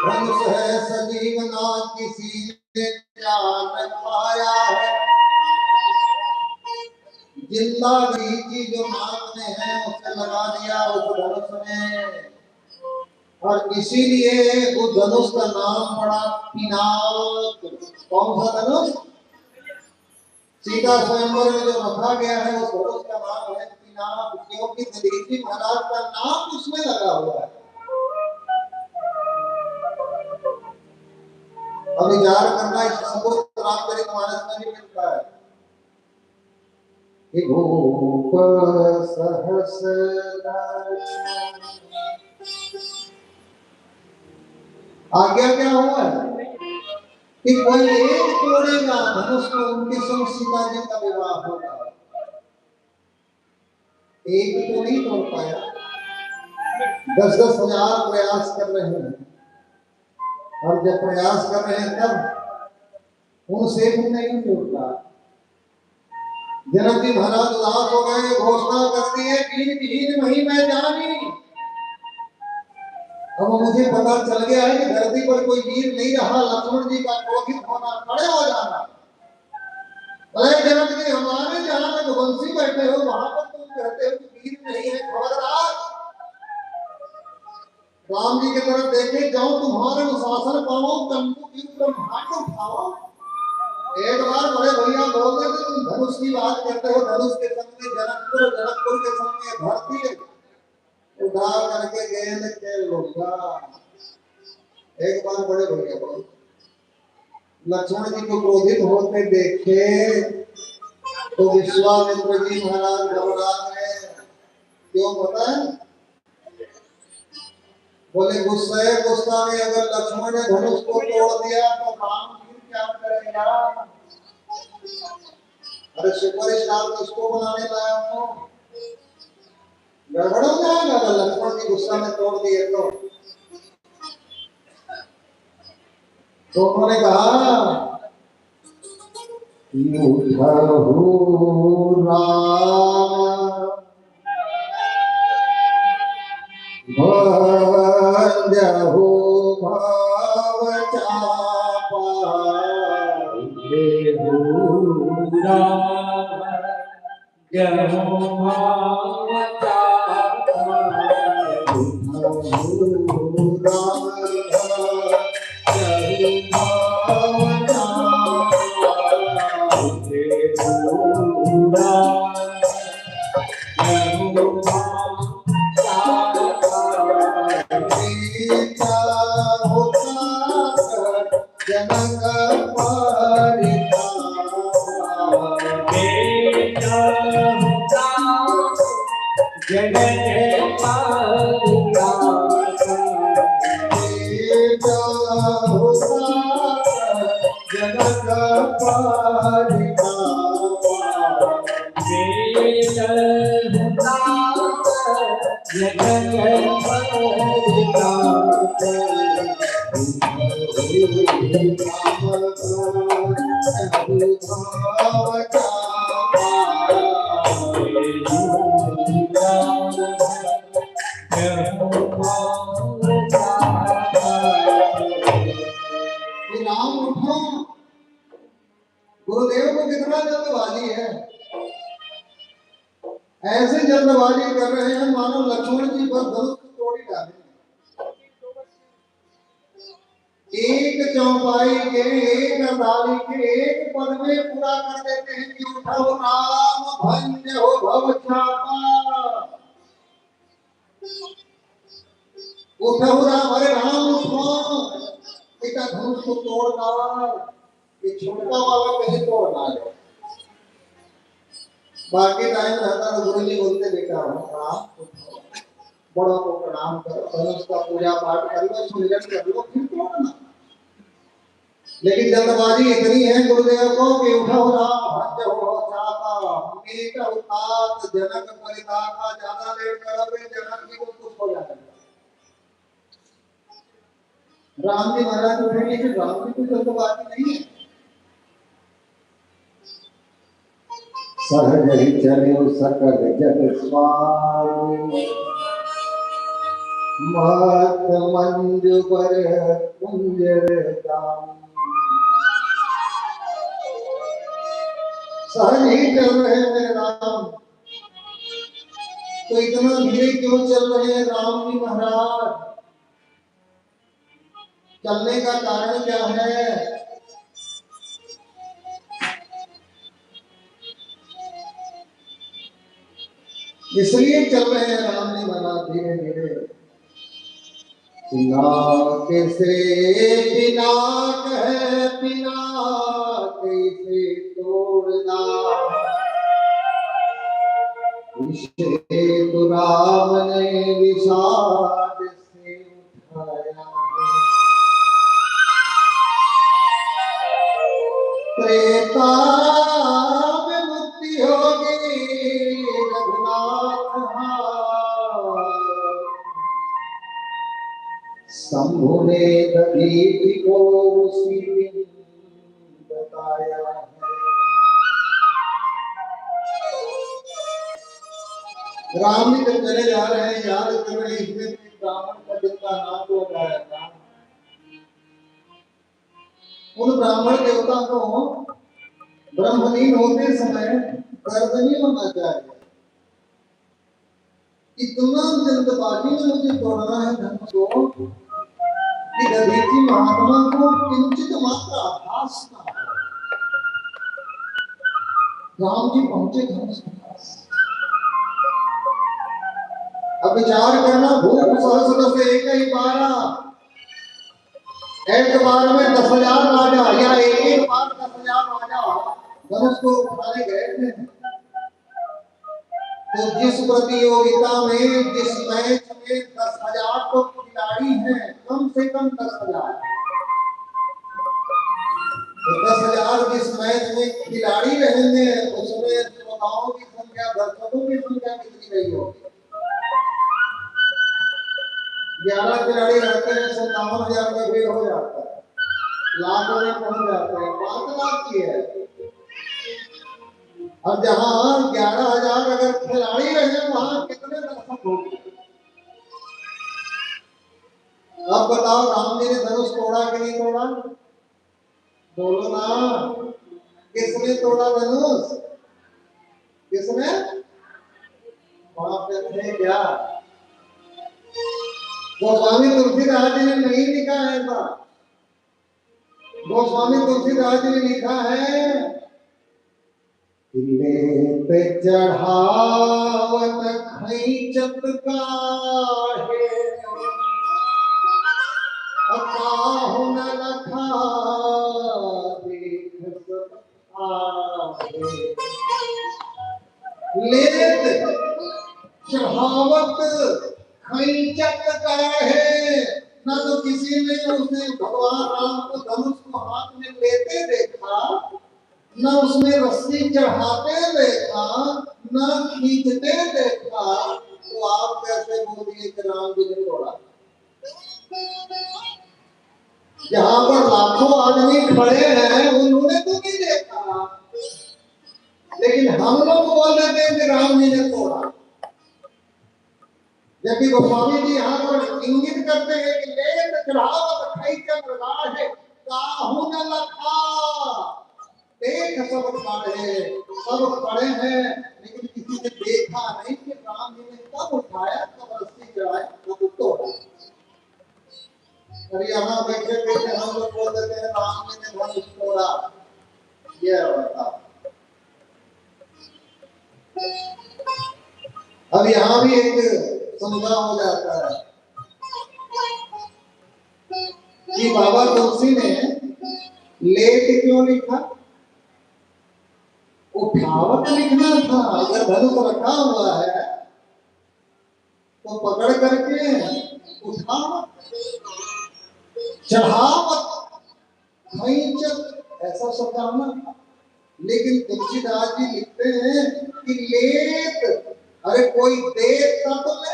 धनुष है सजीव नाग किसी ने जान पाया है। जिंदा दधीची जो नाग में है उसे लगा दिया उस धनुष में, और इसीलिए उस धनुष का नाम पड़ा पिनाक। कौन सा धनुष? सीता स्वयंवर में जो रखा गया है उस धनुष का नाम है पिनाक, क्योंकि दधीची महाराज का नाम उसमें लगा हुआ है। अब विचार करना, इस सबूत रामचरितमानस में भी मिलता है। भूप सहस आज्ञा क्या हुआ है कि कोई एक तोड़ेगा धनुष को, उनके संग सीता जी का विवाह होगा। एक तो नहीं तोड़ पाया, 10-10 हजार प्रयास कर रहे हैं, और जब प्रयास कर रहे हैं तब उनसे भी नहीं टूटता। जनक जी महाराज उदास हो गए, घोषणा कर दी है वीर वही मैं जानी। अब मुझे पता चल गया है कि धरती पर कोई वीर नहीं रहा, लक्ष्मण जी का क्रोधित होना, खड़े हो जाना। अरे जनक जी हमारे जहां में रघुवंशी बैठे हो वहां पर तुम कहते हो कि वीर नहीं है, खबरदार। राम जी की तरफ देखे, जाओ तुम्हारे अनुशासन पाओ, तंबू की ब्रह्मांड उठाओ। एक बार बड़े भैया बोलते थे तुम धनुष की बात करते हो, धनुष के संग में जनकपुर के संग में धरती उठा करके गेंद के लोटा। एक बार बड़े भैया बोल, लक्ष्मण जी को क्रोधित होते देखे तो विश्वामित्र जी महाराज घबरा गए। क्यों पता है? बोले गुस्सा में अगर लक्ष्मण ने धनुष को तोड़ दिया तो राम क्या करेगा? अरे सुपर स्टार किसको बनाने लाया हो? गड़बड़ हो जाएगा अगर लक्ष्मण की गुस्सा में तोड़ दिए तो उन्होंने कहा भजहु भव चापा गुरुदेव को कितना जल्दबाजी है, ऐसे जल्दबाजी कर रहे हैं मानो लक्ष्मण जी बस धनुष को तोड़ ही डाले। एक चौपाई के, एक अदाली के, एक पद में पूरा कर देते हैं कि उठो राम भंज हो भव चापा। उठो राम, अरे राम उठो, बेटा धनुष को तोड़ डाल, ये छोटा वाला कहीं तोड़ ना ले। बाकी टाइम रहता तो गुरु जी बोलते बेटा राम उठो, बड़ों को प्रणाम करो, धनुष का पूजा पाठ कर लो, सुमिरन कर लो, फिर तोड़ना। लेकिन जल्दबाजी इतनी है गुरुदेव को कि उठो राम भंज हो चापा, मीत उतात जनक परितापा। ज्यादा लेट करोगे जनक जी को कुछ हो जाएगा। राम जी महाराज उठे, लेकिन राम जी को जल्दबाजी नहीं है। सहज ही चले सकल जग स्वामी, मत मंजु पर कुंजर दाम। सहज ही चल रहे हैं मेरे राम, तो इतना धीरे क्यों चल रहे हैं राम जी महाराज? चलने का कारण क्या है? इसलिए चल रहे हैं राम जी महाराज धीरे धीरे। पिनाक से पिनाक है, पिनाक से तोड़ना, इसे तो राम ने विषाद से उठाया। त्रेता में मुक्ति होगी रघुनाथ, शंभु ने दधीचि को उसी दिन बताया है। राम जी जब चले जा रहे हैं, याद कर रहे हैं, इसमें ब्राह्मण का जिनका नाम तो बताया था, उन ब्राह्मण देवता को ब्रह्मलीन होते समय गर्दनी होना चाहिए। इतना जल्दबाजी में मुझे तोड़ना है धनुष को कि दधीचि महात्मा को किंचित मात्र आभास ना हो। राम जी पहुंचे धनुष के पास। अब विचार करना, भूप सहस्र से एक ही बारा, एक बार में 10,000 राजा या एक बार 10,000 राजा धनुष को उठाने गए थे। तो जिस प्रतियोगिता में, जिस मैच में 10,000 तो खिलाड़ी हैं, कम से कम 10,000, तो 10,000 जिस मैच में खिलाड़ी रहेंगे उसमें श्रोताओं की संख्या, दर्शकों की संख्या कितनी रही होगी? 11 खिलाड़ी रहते हैं, 57,000 का भीड़ हो जाता है, लाख में पहुंच जाते हैं, 5 लाख की है। और जहां 11,000 अगर खिलाड़ी रहे वहां कितने दर्शक होंगे? अब बताओ, राम जी ने धनुष तोड़ा कि नहीं तोड़ा? बोलो ना, किसने तोड़ा धनुष? किसने? वहां पे थे क्या? गोस्वामी तुलसीदास जी ने नहीं लिखा है ऐसा। गोस्वामी तुलसीदास जी ने लिखा है, लेते चढ़ावत खैचत काहे, काहू न लखा देख सब आहे। लेत चढ़ावत खैचत काहे, ना तो किसी ने उसे भगवान राम को धनुष को हाथ में लेते देखा, न उसमें रस्सी चढ़ाते देखा, न खींचते देखा, तो आप कैसे बोलिए कि राम जी ने तोड़ा? जहां पर लाखों आदमी खड़े हैं उन्होंने तो नहीं देखा, लेकिन हम लोग बोल देते हैं कि राम जी ने तोड़ा। जबकि गोस्वामी जी यहाँ पर इंगित करते हैं कि लेत चढ़ावत खैचत काहे, काहू न लखा देख सब खड़े, सब खड़े हैं, लेकिन किसी ने देखा नहीं कि राम जी ने कब उठाया, कब रस्सी चढ़ाया, कब तोड़ा। और यहाँ बैठे बैठे हम लोग बोल देते हैं राम जी ने धनुष तोड़ा। ये होता। अब यहाँ भी एक समझा हो जाता है कि बाबा तुलसी ने लेट क्यों लिखा? उठावत लिखना था। अगर धनुष रखा हुआ है तो पकड़ करके उठावत, चढ़ावत, खैचत ऐसा शब्द आना था। लेकिन तुलसीदास जी लिखते हैं कि लेत, अरे कोई देता तो ले,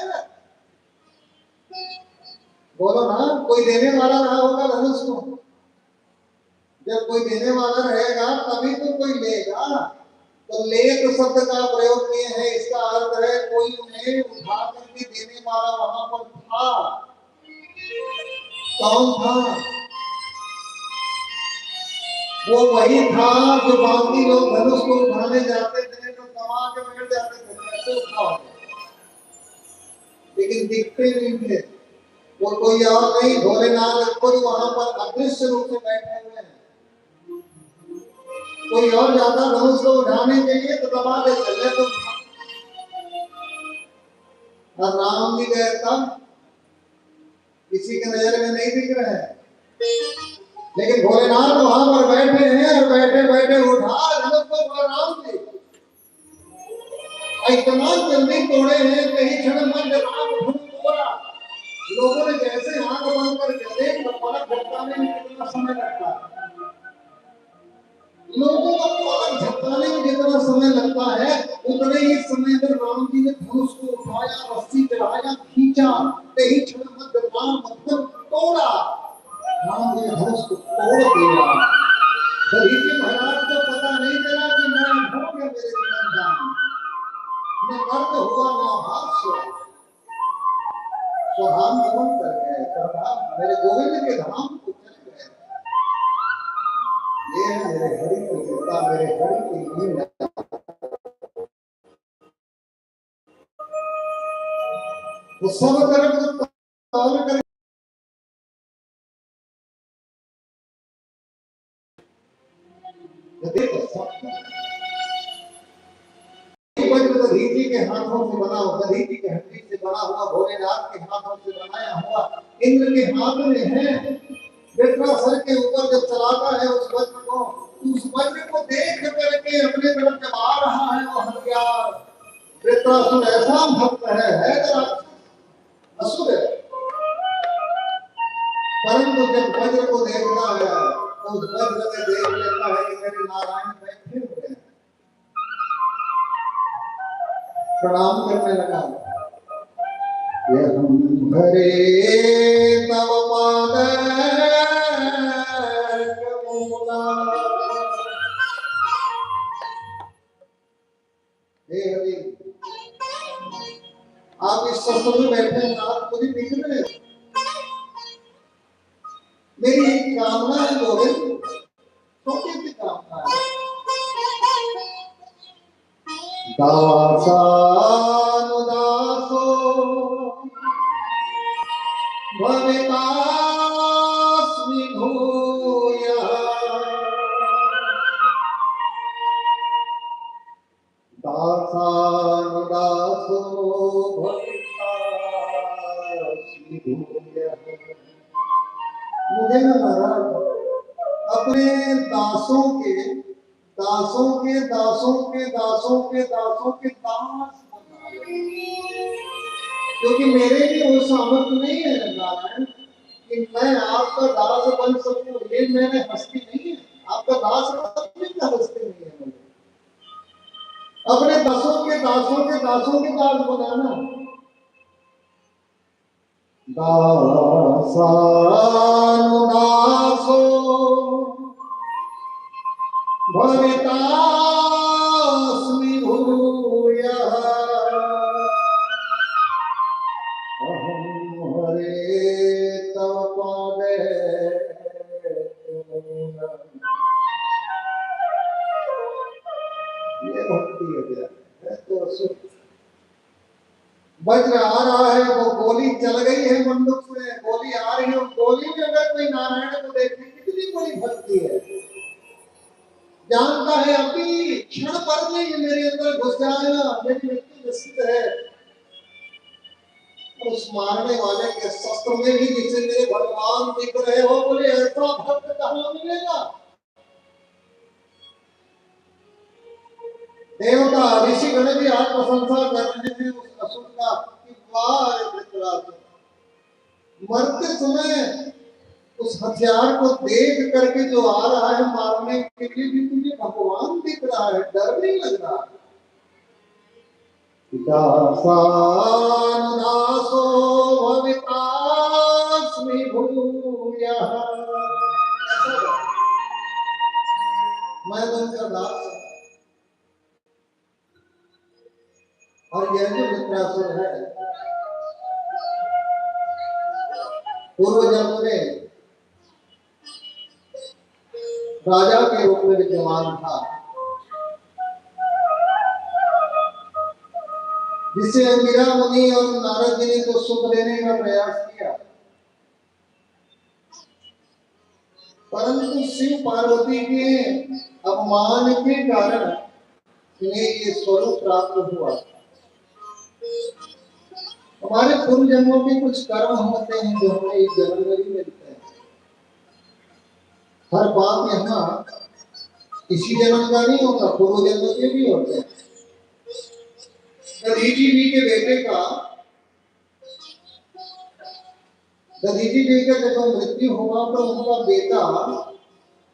बोलो ना, कोई देने वाला रहा होगा धनुष को। जब कोई देने वाला रहेगा तभी तो कोई लेगा। तो लेत शब्द का प्रयोग किए हैं, इसका अर्थ है कोई उन्हें उठा करके देने वाला वहां पर था। कौन था? वो वही था जो बाकी लोग धनुष को उठाने जाते थे तो कमा के बैठ जाते थे, कैसे उठाओ, लेकिन दिखते नहीं थे। वो कोई और नहीं, भोलेनाथ खुद वहां पर अदृश्य रूप से बैठे हुए हैं। कोई और जाता धनुष को उठाने के लिए तो दबा दे चले तो, और राम जी गए तब किसी के नजर में नहीं दिख रहे हैं, लेकिन भोलेनाथ वहां पर बैठे हैं और बैठे बैठे उठा धनुष को राम जी। इतना जल्दी तोड़े हैं, कहीं क्षण मध्य राम धनुष तोड़ा। लोगों ने जैसे आंख बंद करके देख, पलक झपकाने में कितना समय लगता है। लोगों को पलक झपकाने में जितना समय लगता है उतने ही समय में राम जी ने धनुष को उठाया, रस्सी चढ़ाया, खींचा, कहीं क्षण मध्य राम धनुष तोड़ा। राम जी ने धनुष को तोड़ दिया। दधीचि महाराज को पता नहीं चला कि मैं हो गया मेरे जीवन का, न दर्द हुआ न हास्य, स्वधाम गमन कर गए, स्वधाम मेरे गोविंद के धाम को चल गए। ये है मेरे हरि की कृपा, मेरे हरि की लीला। तो सब तरफ तौल कर देखो, दधीचि के हाथों से बना हुआ, दधीचि के हड्डी से बना हुआ, भोलेनाथ के हाथों से बनाया हुआ, इंद्र के हाथ में है। वृत्रासुर के ऊपर जब चलाता है उस वज्र को, उस वज्र को देख करके अपने तरफ जब आ रहा है वो हथियार, वृत्रासुर ऐसा भक्त है असुर है, परंतु जब वज्र को देखता है तो उस वज्र में देख लेता है कि मेरे नारायण बैठे हुए हैं, प्रणाम करने लगा। यहं हरे तव पाद कमला। हे हरि, आप इस सत्संग में बैठे हैं, आप मुझे दिख रहे हो। मेरी एक कामना है गोविंद, छोटी सी कामना है। दासानुदासो भवितास्मि भूयः। दासानुदासो भवितास्मि भूयः। मुझे न महाराज अपने दासों के दासों के दासों के दासों के दासों के दास बना लो। क्योंकि मेरे लिए वो सामर्थ्य नहीं है नारायण कि मैं आपका दास बन सकूं। ये मेरे हस्ती नहीं है, आपका दास बनने का हस्ती नहीं है। मुझे अपने दासों के दासों के दासों के दास बनाना। दासानुदासो भवितास्मि भूयः। अहं हरे तव पादे कमला। ये भक्ति है तो वज्र आ रहा है, वो गोली चल गई है बंदूक से, गोली आ रही है, गोली में अगर कोई नारायण को देखे कितनी बड़ी भक्ति है। जानता है अभी क्षण पर में ये मेरे अंदर घुस जाएगा, मेरी मृत्यु निश्चित है। उस मारने वाले के शस्त्र में भी जिसे मेरे भगवान दिख रहे हो, बोले ऐसा भक्त कहाँ मिलेगा। देवता ऋषि गण भी आज प्रशंसा कर रहे हैं उस असुर का कि वाह धृतराष्ट्र, मरते समय उस हथियार को देख करके जो आ रहा है मारने के लिए भी तुझे भगवान दिख रहा है, डर नहीं लग रहा। दासानुदासो भवितास्मि भूयः। मैं तुमका दास। और यह जो वृत्रासुर है पूर्व जन्म में राजा के रूप में विद्यमान था, जिसे अंगिरा मुनि और नारद जी ने तो सुख देने का प्रयास किया, परंतु शिव पार्वती के अपमान के कारण इन्हें ये स्वरूप प्राप्त हुआ। हमारे पूर्व जन्मों के कुछ कर्म होते हैं जो हमें इस जन्म में भी मिलते हैं। हर बात यहाँ इसी जन्म का नहीं होता, पूर्व जन्म के भी होते हैं। दधीची जी के बेटे का दधीची जी का जब मृत्यु हुआ तो उनका बेटा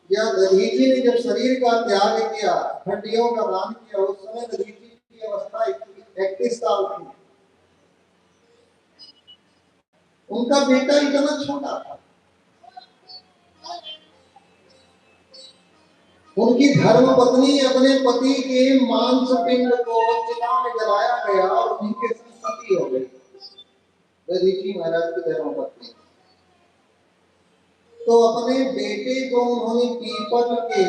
या दधीची ने जब शरीर का त्याग किया, हड्डियों का दान किया, उस समय दधीची की अवस्था 31 साल थी। उनका बेटा इतना छोटा था। उनकी धर्म पत्नी अपने पति के मांस पिंड को चिता में जलाया गया और उन्हीं के सती हो गई, दधीची महाराज की धर्म पत्नी। तो अपने बेटे को उन्होंने पीपल के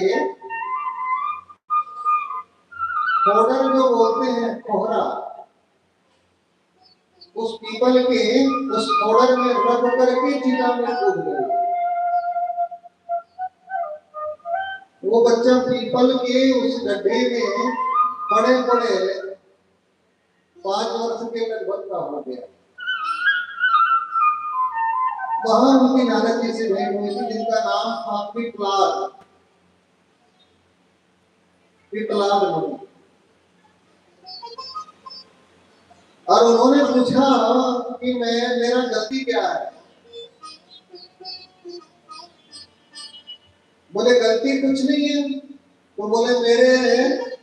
खोडर जो बोलते हैं कोहरा, उस पीपल के उस खोडर में रख करके चिता में कूद गए। वो बच्चा पीपल के उस गड्ढे में पड़े पड़े 5 वर्ष के लगभग का हो गया। वहां उनकी नारद जी से भेंट हुई थी, जिनका नाम था पिपलाद मुनि। और उन्होंने पूछा कि मेरा गति क्या है। बोले गलती कुछ नहीं है। तो बोले मेरे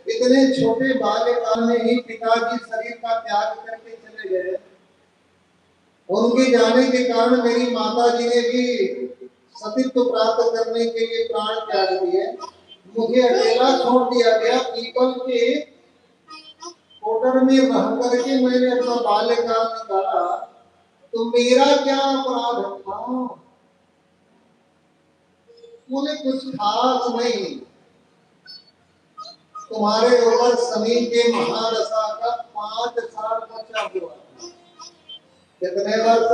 इतने छोटे बाल्यकाल में ही पिताजी शरीर का त्याग करके चले गए। उनके जाने के कारण मेरी माता जी ने भी सतीत्व प्राप्त करने के लिए प्राण त्याग दिए। मुझे अकेला छोड़ दिया गया। पीपल के कोटर में रह करके मैंने अपना बाल्यकाल निकाला। तो मेरा क्या अपराध था? बोले कुछ खास नहीं। तुम्हारे ऊपर शनि के महादशा का 5 साल बचा हुआ। कितने वर्ष?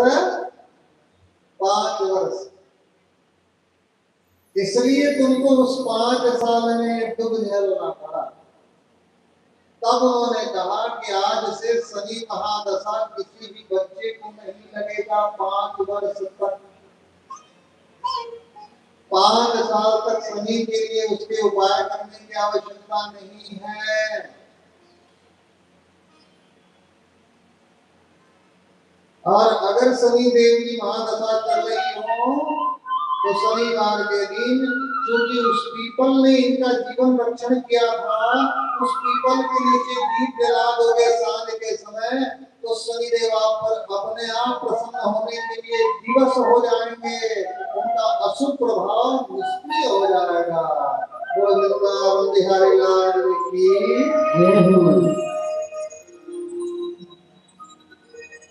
5 वर्ष। इसलिए तुमको उस 5 साल में दुख झेलना पड़ा। तब उन्होंने कहा कि आज से शनि महादशा किसी भी बच्चे को नहीं लगेगा। 5 वर्ष तक, 5 साल तक शनि के लिए उसके उपाय करने की आवश्यकता नहीं है। और अगर शनि देव की महादशा चल रही हो तो शनिवार के दिन, क्योंकि उस पीपल ने इनका जीवन रक्षण किया था, उस पीपल के नीचे दीप जला दोगे सांझ के समय, तो शनिदेव आप पर अपने आप प्रसन्न होने के लिए दिवस हो जाएंगे। उनका अशुभ प्रभाव निष्क्रिय हो जाएगा। बोल वृंदावन बिहारी लाल की।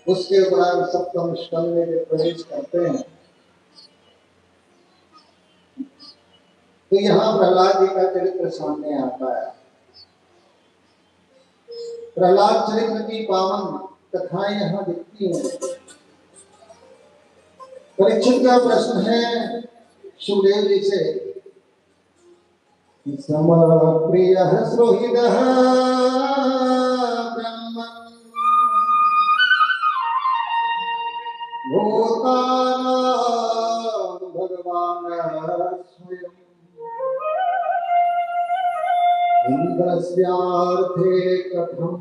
उसके उपरांत सप्तम स्कंद में जब प्रवेश करते हैं तो यहाँ प्रहलाद जी का चरित्र सामने आता है। प्रहलाद चरित्र की पावन कथाएं यहाँ दिखती हैं। परीक्षित का प्रश्न है सुखदेव जी से, समप्रिय सुहृद भगवान स्वयं इंद्रस्यार्थे कथम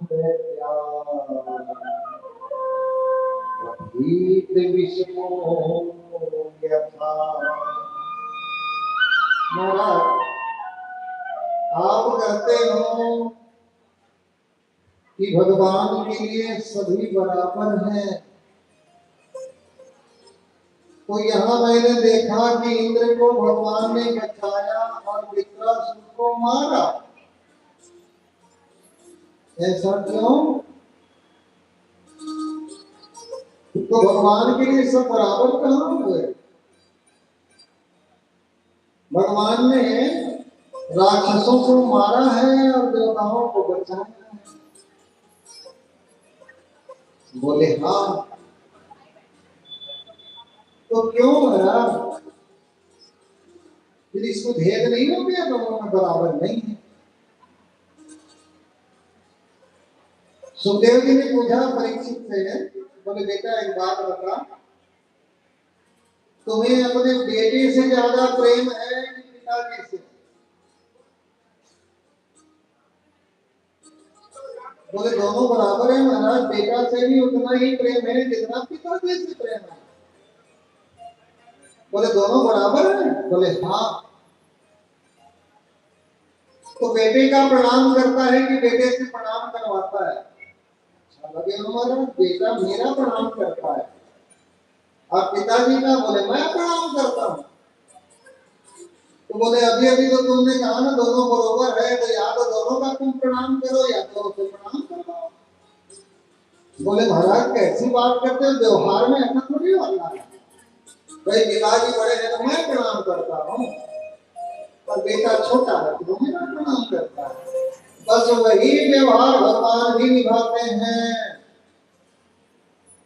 महाराज आप कहते हो कि भगवान के लिए सभी बराबर हैं। तो यहाँ मैंने देखा कि इंद्र को भगवान ने बचाया और वित्रासुर को मारा। ऐसा क्यों? तो भगवान के लिए सब बराबर कहाँ हुए? भगवान ने राक्षसों को मारा है और देवताओं को बचाया है। बोले हाँ। तो क्यों मरा? फिर इसको भेद नहीं हो गया? दोनों में बराबर नहीं है। सुखदेव जी ने पूछा परीक्षित से, बोले बेटा एक बात बता, तुम्हें अपने बेटे से ज्यादा प्रेम है कि पिताजी से? बोले दोनों बराबर है महाराज, बेटा से भी उतना ही प्रेम है जितना पिताजी से प्रेम है। बोले दोनों बराबर है? बोले हाँ। तो बेटे का प्रणाम करता है कि बेटे से प्रणाम करवाता है? लगे हमारा बेटा मेरा प्रणाम करता है और पिताजी का? बोले मैं प्रणाम करता हूँ। तो बोले अभी अभी तो तुमने कहा ना दोनों बरोबर है, तो या तो दोनों का तुम प्रणाम करो या तो उसे प्रणाम करो। बोले महाराज कैसी बात करते हो, व्यवहार में ऐसा थोड़ी होता है। भाई पिताजी बड़े हैं तो मैं प्रणाम करता हूँ और बेटा छोटा है तो मेरा प्रणाम करता है। बस वही व्यवहार भगवान भी निभाते हैं।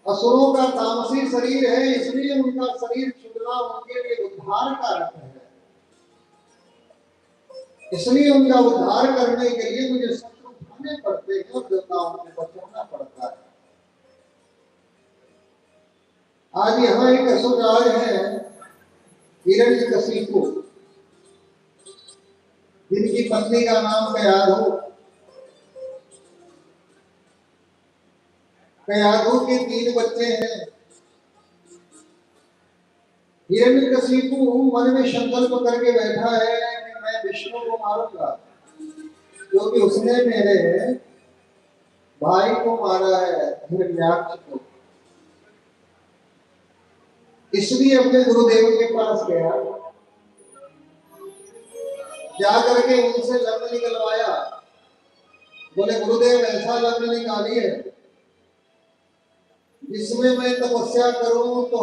असुरों का तामसी शरीर है, इसलिए उनका शरीर छुटना उनके लिए उद्धार कारक है। इसलिए उनका उद्धार करने के लिए मुझे शत्रु उठाने पड़ते हैं और देवताओं को बचाना पड़ता है। आज यहाँ एक असुरराज है हिरण्यकशिपु, जिनकी पत्नी का नाम कयाधु। कयाधु के 3 बच्चे हैं। हिरण्यकशिपु मन में संकल्प करके बैठा है कि मैं विष्णु को मारूंगा, क्योंकि उसने मेरे भाई को मारा है, हिरण्याक्ष को। इसलिए अपने गुरुदेव के पास गया, जा करके उनसे लग्न निकलवाया। बोले गुरुदेव ऐसा लग्न निकालिए जिसमें मैं तपस्या करूं तो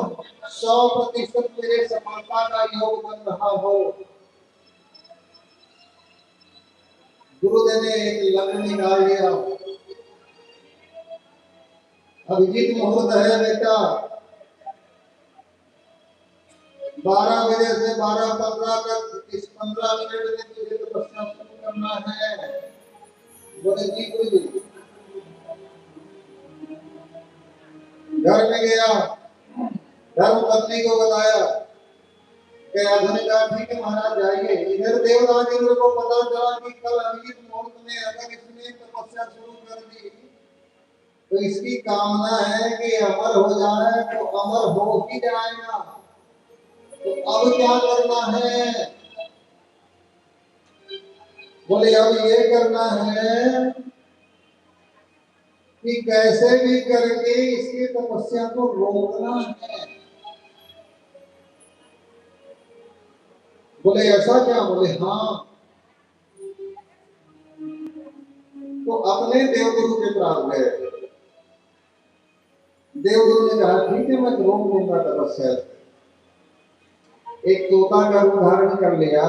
100% मेरे सफलता का योग बन रहा हो। गुरुदेव ने एक लग्न निकाल दिया। अभिजीत मुहूर्त है बेटा, 12 बजे से 12:15 तक, इस 15 मिनट में तुझे तपस्या शुरू करना है। बोले जी गुरु। घर में गया, धर्म पत्नी को बताया कि आधुनिक ठीक है महाराज जाइए। इधर देवराज इंद्र को पता चला कि कल अभिजीत मुहूर्त में अगर इसने तपस्या शुरू कर दी तो इसकी कामना है कि अमर हो जाए, तो अमर हो ही जाएगा। तो अब क्या करना है? बोले अब ये करना है कि कैसे भी करके इसकी तपस्या को रोकना है। बोले ऐसा क्या? बोले हाँ। तो अपने देवगुरु के पास गए। देवगुरु ने कहा ठीक है मैं रोक दूंगा तपस्या। एक तोता का रूप धारण कर लिया।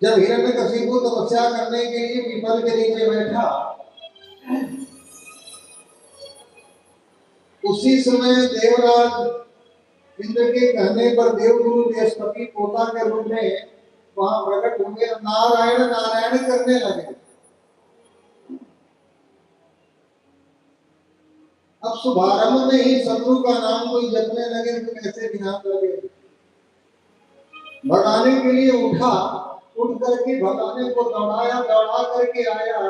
जब हिरण्यकशिपु तपस्या करने के लिए पीपल के नीचे बैठा, उसी समय देवराज इंद्र के कहने पर देवगुरु बृहस्पति तोता के रूप में वहां प्रकट हुए, नारायण नारायण करने लगे। अब शुभारंभ में ही शत्रु का नाम कोई जपने लगे तो कैसे ध्यान लगे। भगाने के लिए उठा, उठ करके भगाने को दौड़ाया, दौड़ा करके आया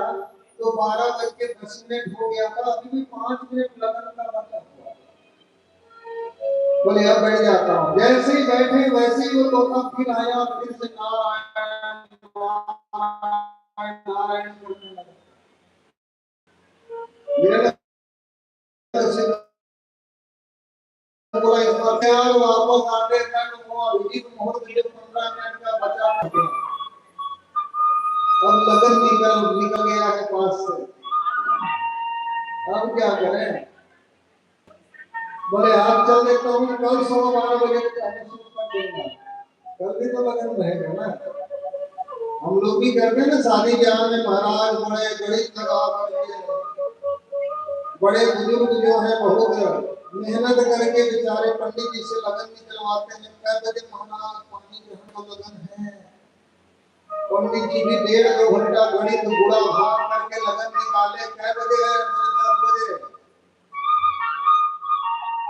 तो 12:10 हो गया था। अभी भी 5 मिनट लगन का बचा हुआ। बोले अब बैठ जाता हूँ। जैसे ही बैठे वैसे ही वो तोता फिर आया, फिर से नारायण नारायण नारायण करने लगा। बोला इस बार यार वापस आते हैं तो वो अभिजीत मुहूर्त जो 15 मिनट का बचा था, अब लगन निकल गया है पास से। अब क्या करें? बोले आप चल देता हूँ, कल 12:15 बजे आने शुरू कर देंगे। कल भी तो लगन रहेगा ना। हम लोग भी करते हैं ना शादी ब्याह में, महाराज बड़े गणित लगा करके, बड़े बुजुर्ग जो है बहुत मेहनत करके बेचारे पंडित जी से लगन निकलवाते हैं। कै बजे महाराज पानी ग्रहण का लगन है। पंडित जी भी 1.5-2 घंटा गणित गुड़ा भाग करके लगन निकाले। कै बजे है? 10 बजे।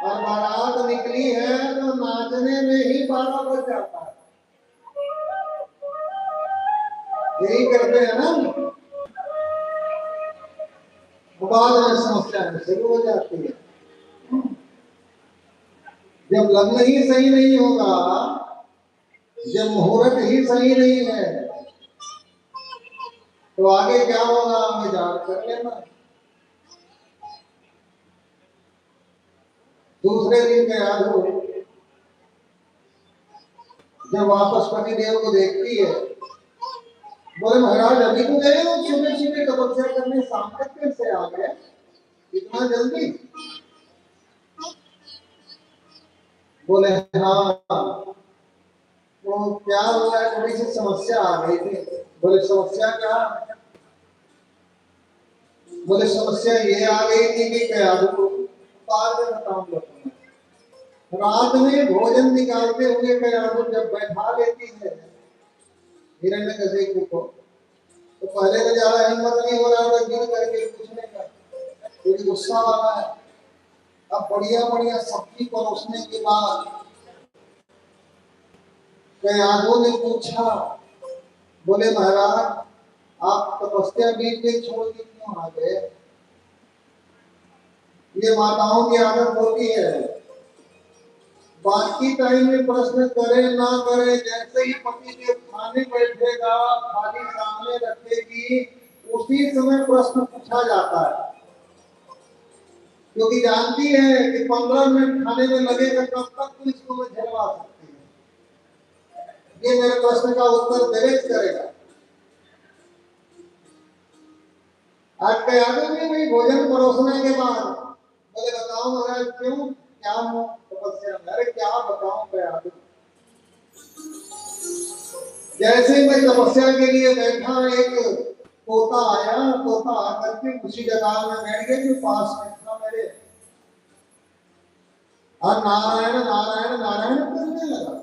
और बारात निकली है तो नाचने में ही 12 बज जाता है। यही करते हैं ना। बाद में समस्या शुरू हो जाती है। जब लग्न ही सही नहीं होगा, जब मुहूर्त ही सही नहीं है, तो आगे क्या होगा विचार कर लेना। दूसरे दिन का याद हो, जब वापस पति देव को देखती है, बोले महाराज अभी तो गए हो सुबह सुबह तपस्या करने, शाम तक कैसे आ गए इतना जल्दी? बोले हाँ तो क्या हुआ है, थोड़ी सी समस्या आ गई थी। बोले समस्या क्या? बोले समस्या ये आ गई थी कि क्या बाद में बताऊंगा तुम्हें। रात में भोजन निकालते हुए कयादु जब बैठा लेती है हिरण्यकशिपु को, तो पहले तो ज्यादा हिम्मत नहीं हो रहा था गिर करके पूछने का, क्योंकि गुस्सा वाला है। अब बढ़िया बढ़िया सब्जी परोसने के बाद कयादु ने पूछा, बोले महाराज आप तपस्या बीच में छोड़ के क्यों आ गए? ये माताओं की आदत होती है, बाकी टाइम में प्रश्न करे ना करे, जैसे ही पति देव खाने बैठेगा, थाली सामने रखेगी, उसी समय प्रश्न पूछा जाता है, क्योंकि जानती है कि 15 मिनट खाने में लगेगा, कब तक तो इसको मैं झेलवा सकती हूँ। ये मेरे प्रश्न का उत्तर दरेज करेगा। आज का याद है भाई, भोजन परोसने के बाद बोले बताओ महाराज क्यों, क्या हो तपस्या में? अरे क्या बताऊं मैं, जैसे ही मैं तपस्या के लिए बैठा, एक तोता आया, तोता आकर के उसी जगह में बैठ गया जो पास में था मेरे, और नारायण नारायण नारायण करने लगा।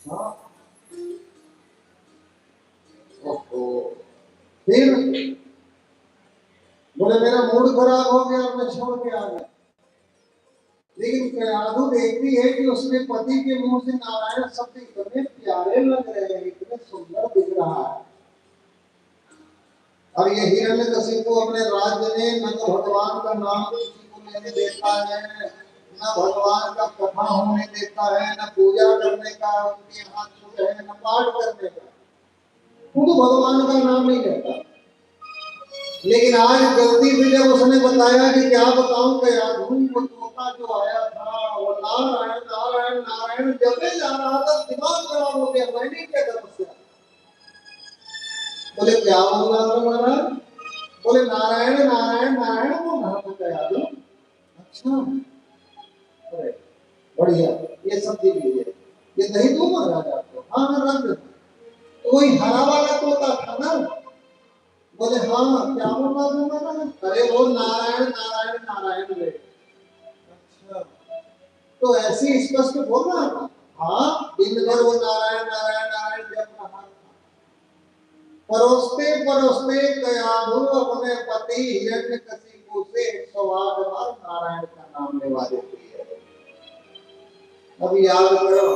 हाँ, फिर बोले मेरा मूड खराब हो गया और मैं छोड़ के आ गया। लेकिन प्रयागु देखती है कि उसके पति के मुंह से नारायण शब्द इतने प्यारे लग रहे हैं, इतने सुंदर दिख रहा है। और ये हिरण्यकशिपु अपने राज्य में न तो भगवान का नाम किसी को लेने देता है, न भगवान का कथा होने देता है, न पूजा करने का उनके हाथ छूटे है, न पाठ करने का, वो भगवान का नाम नहीं लेता। लेकिन आज गलती से जब उसने बताया कि क्या बताऊं क्या वो तोता जो आया था वो नारायण नारायण नारायण जपे जा रहा था, दिमाग खराब हो गया। मैंने क्या तपस्या? बोले क्या बोल रहा था महाराज? बोले नारायण नारायण नारायण वो नाम क्या? अच्छा, अरे बढ़िया, ये सब चीज लीजिए, ये दही दूं महाराज आपको? हाँ हाँ रख दो। तो वही हरा वाला तोता था ना? बोले हाँ, क्या बोल रहा था महाराज? अरे वो नारायण नारायण नारायण रे। अच्छा, तो ऐसे स्पष्ट बोल रहा था? हाँ, दिन भर वो नारायण नारायण नारायण जप रहा था। परोसते परोसते दयालु अपने पति हिरण्यकशिपु से 108 बार नारायण का नाम लेवा देती है। अब याद करो,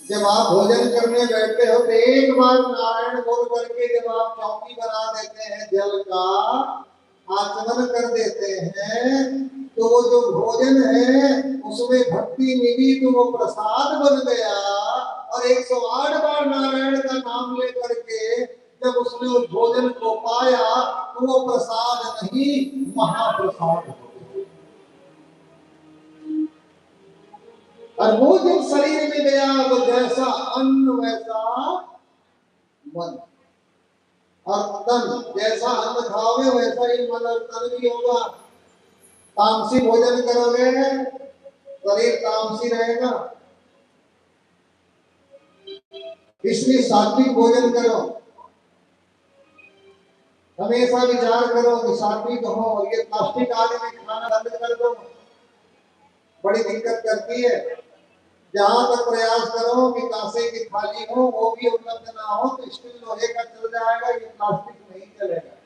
जब आप भोजन करने बैठते हो तो एक बार नारायण बोल करके जब आप चौकी बना देते हैं, जल का आचमन कर देते हैं, तो वो जो भोजन है उसमें भक्ति मिली तो वो प्रसाद बन गया। और 108 बार नारायण का नाम लेकर के जब उसने उस भोजन को पाया तो वो प्रसाद नहीं, महाप्रसाद हो। और वो जब शरीर में गया तो जैसा अन्न वैसा मन, और तन जैसा अन्न खाओगे वैसा ही मन और तन भी होगा। तामसी भोजन करोगे शरीर तामसी रहेगा, इसलिए सात्विक भोजन करो। हमेशा विचार करो कि सात्विक हो, और ये प्लास्टिक आदि में खाना बंद कर दो, बड़ी दिक्कत करती है। जहां तक प्रयास करो कि कांसे की थाली हो, वो भी उपलब्ध ना हो तो स्टील लोहे का चल जाएगा, ये प्लास्टिक नहीं चलेगा।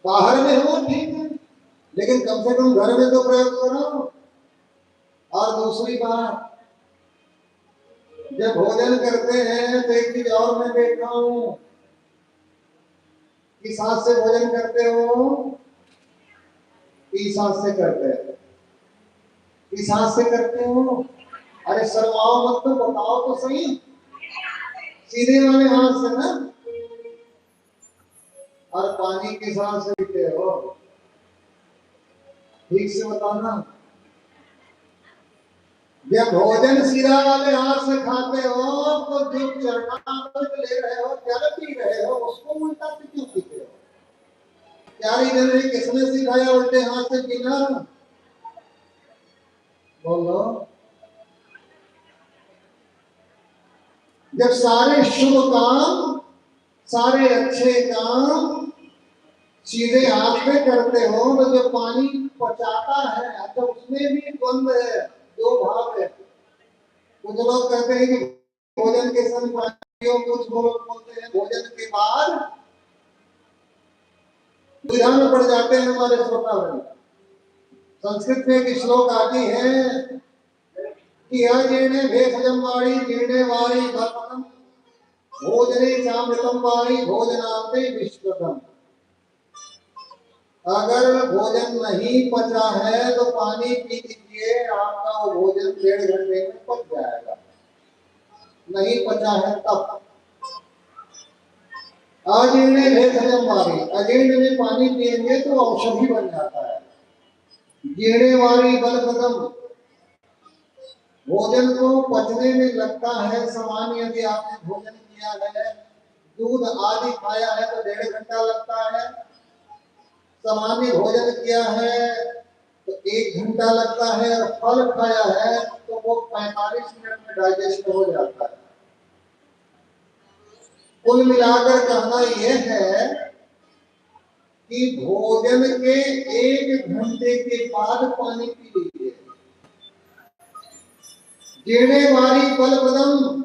बाहर में हो ठीक है, लेकिन कम से कम घर में तो प्रयोग करो। और दूसरी बात, जब भोजन करते हैं तो एक चीज और मैं देखता हूँ, किस हाथ से भोजन करते हो? किस हाथ से करते हैं? किस हाथ से करते हो? अरे शर्माओ मत, तो बताओ तो सही, सीधे वाले हाथ से ना? और पानी किस हाथ से पीते हो? ठीक से बताना। जब भोजन सिरा वाले हाथ से खाते हो तो जो चरणामृत ले रहे हो, जल पी रहे हो, उसको उल्टा से क्यों पीते हो? क्या रीजन है? किसने सिखाया उल्टे हाथ से पीना? बोलो। जब सारे शुभ काम, सारे अच्छे काम सीधे हाथ में करते हो तो जो पानी पचाता है तो उसमें भी द्वंद है, दो भाव है। कुछ लोग कहते हैं कि भोजन के समय पानी, कुछ लोग बोलते हैं भोजन के बाद विधा में पड़ जाते हैं। हमारे श्रोतागण, संस्कृत में एक श्लोक आती है कि जीर्णे भेषजम वाणी जीर्णे वाणी भर्मणम भोजने चामृतम वाणी भोजनांते विश्वदम। अगर भोजन नहीं पचा है तो पानी पी लीजिए, आपका वो भोजन 1.5 घंटे में पच जाएगा। नहीं पचा है तब अजीर्ण भेषजम वारी, अजीर्ण में पानी पिएंगे तो औषधि बन जाता है। जीर्णे वारी बलप्रदम, भोजन को पचने में लगता है सामान्य। यदि आपने भोजन किया है, दूध आदि खाया है तो 1.5 घंटा लगता है। सामान्य भोजन किया है तो 1 घंटा लगता है, और फल खाया है तो वो 45 मिनट में डाइजेस्ट हो जाता है। कुल मिलाकर कहना यह है कि भोजन के 1 घंटे के बाद पानी पी लीजिए। जीर्णे वारी बलप्रदम,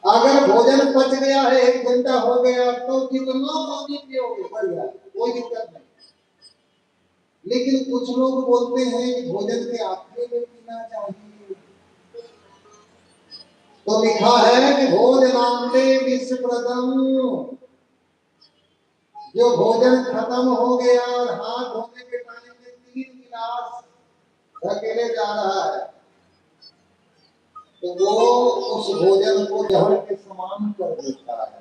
अगर भोजन पच गया है 1 घंटा हो गया तो कितना पानी पियोगे बढ़िया, कोई दिक्कत नहीं। लेकिन कुछ लोग बोलते हैं कि भोजन के आखिरी में पीना चाहिए, तो लिखा है कि भोजनांते विषप्रदम, जो भोजन खत्म हो गया और हाथ धोने के टाइम में 3 गिलास धकेले जा रहा है तो वो उस भोजन को जहर के समान कर देता है।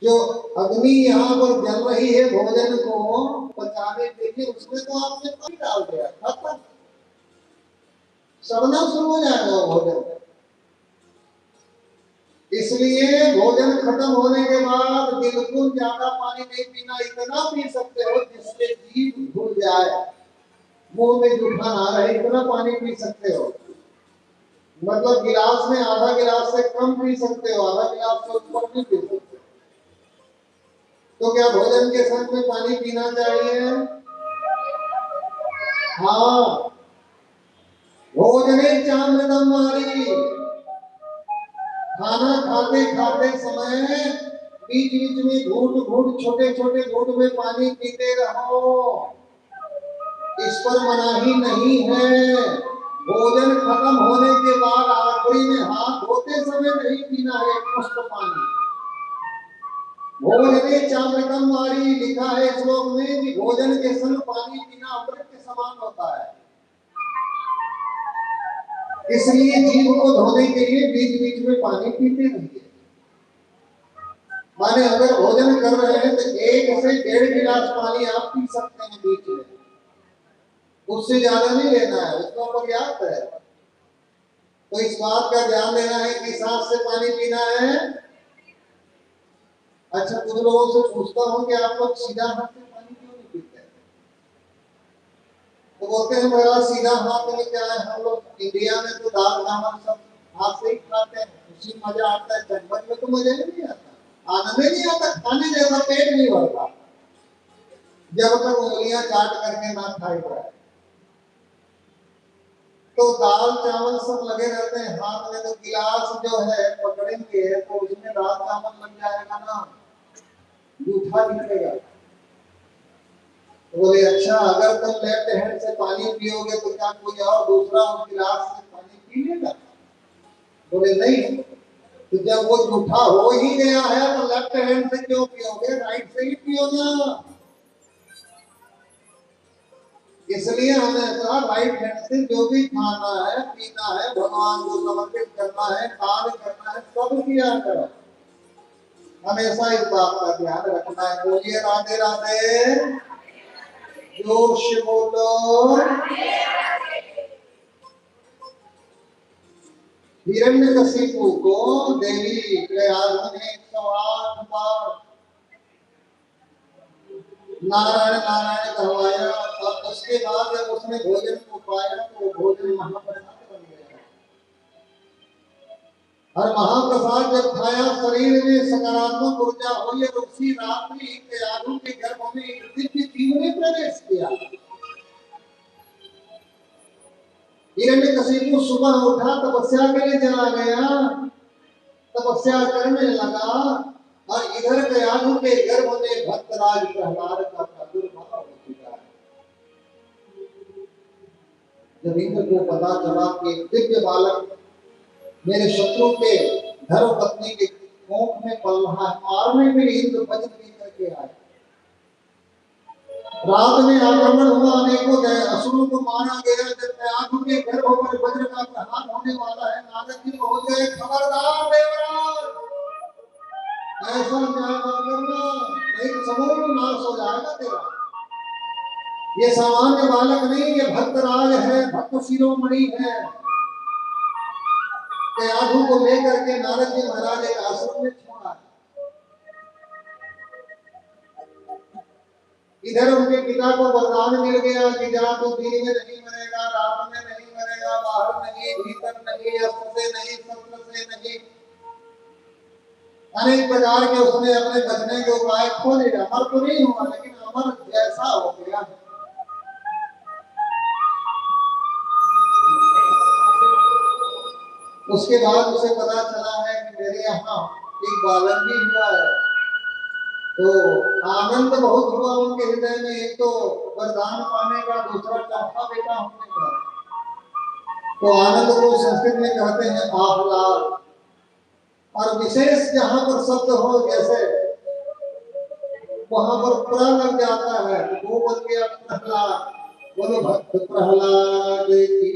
जो अग्नि यहाँ पर जल रही है भोजन को पचाने के लिए, उसमें तो आपने पानी डाल दिया, खत्म, सड़ना शुरू हो जाएगा वो भोजन। इसलिए भोजन खत्म होने के बाद बिल्कुल ज्यादा पानी नहीं पीना, इतना पी सकते हो जिससे जीभ घुल जाए, मुंह में जूठा ना रहे, इतना पानी पी सकते हो। मतलब गिलास में आधा गिलास से कम पी सकते हो, आधा गिलास से ऊपर नहीं पी सकते। तो क्या भोजन के संग में पानी पीना चाहिए? हाँ। भोजने चामृतम वारी, खाना खाते खाते समय बीच बीच में घूट घूट, छोटे छोटे घूट में पानी पीते रहो, इस पर मनाही नहीं है। भोजन खत्म होने के बाद आखिरी में हाथ धोते समय नहीं पीना है मुश्त पानी। भोजने चामृतम वारी, लिखा है श्लोक में कि भोजन के संग पानी पीना अमृत के समान होता है। इसलिए जीभ को धोने के लिए बीच बीच में पानी पीते रहिए। माने अगर भोजन कर रहे हैं तो 1 से 1.5 गिलास पानी आप पी सकते हैं बीच में, उससे ज्यादा नहीं लेना है, उसका पर्याप्त है। तो इस बात का ध्यान देना है कि सांस से पानी पीना है। अच्छा, कुछ लोगों से पूछता हूँ कि आप लोग सीधा हाथ से पानी क्यों नहीं पीते? तो बोलते हैं मेरा सीधा हाथ में क्या है, हम लोग इंडिया में तो दाल चावल सब हाथ से ही खाते हैं, उसी मजा आता है। चम्मच में तो मजा नहीं आता, आनंद नहीं आता, खाने जैसा पेट नहीं भरता जब तक उंगलियां चाट करके ना खाई जाए। तो दाल चावल सब लगे रहते हैं हाथ में, तो गिलास जो है पकड़ेंगे तो उसमें दाल चावल लग जाएगा ना, जूठा निकलेगा। तो बोले अच्छा, अगर तुम लेफ्ट हैंड से पानी पियोगे तो क्या कोई और दूसरा उस गिलास से पानी पी लेगा? बोले नहीं। तो जब वो जूठा हो ही गया है तो लेफ्ट हैंड से क्यों पियोगे, राइट से ही पियो ना। इसलिए हमेशा राइट हैंड से जो भी खाना है पीना है, भगवान को समर्पित करना है, दान करना है, सब किया करो। हमेशा इस बात का ध्यान रखना है। बोलिए राधे राधे, जोर से बोलो। हिरण्यकशिपु को देवी प्रयाग ने 108 बार नारायण नारायण कहवाया, और उसके बाद जब उसने भोजन को पाया तो वो भोजन महाप्रसाद बन गया। और महाप्रसाद जब खाया शरीर में सकारात्मक ऊर्जा हुई, और उसी रात्रि प्रयागों के गर्भ में दिव्य जीव ने प्रवेश किया। हिरण्यकशिपु सुबह उठा, तपस्या के लिए चला गया, तपस्या करने लगा, और इधर प्रयागों के गर्भ में भक्तराज प्रहलाद का प्रादुर्भाव हो चुका है। जब इंद्र को पता चला कि दिव्य बालक मेरे शत्रु के धर्म पत्नी के कोख में पल रहा है, मारने में इंद्र वज्र लेकर के आए, रात में आक्रमण हुआ, अनेकों असुरों को मारा गया। जब प्रयाग के गर्भ पर वज्र का प्रहार होने वाला है, नारद जी पहुंच गए। खबरदार देवराज, ऐसा न्याय मत करना, नहीं तो समूल नाश हो जाएगा तेरा। ये सामान्य बालक नहीं, ये भक्तराज है, भक्त शिरोमणि है। प्रयागु को लेकर के नारद जी महाराज एक आश्रम में छोड़ा। इधर उनके पिता को वरदान मिल गया कि जा तू दिन में नहीं मरेगा, रात में नहीं मरेगा, बाहर नहीं, भीतर नहीं, अस्त्र से नहीं, शस्त्र से नहीं। अनेक प्रकार के उसने अपने बचने के उपाय खोजे। अमर तो नहीं हुआ, लेकिन अमर जैसा हो गया। उसके बाद उसे पता चला है कि मेरे यहाँ एक बालक भी हुआ है। तो आनंद बहुत हुआ उनके हृदय में, एक तो वरदान पाने का, दूसरा चौथा बेटा होने का। तो आनंद को संस्कृत में कहते हैं आह्लाद। और विशेष जहां पर शब्द हो, जैसे वहां पर प्र लग जाता है तो वो बन गया प्रहलाद। बोलो भक्त प्रहलाद की,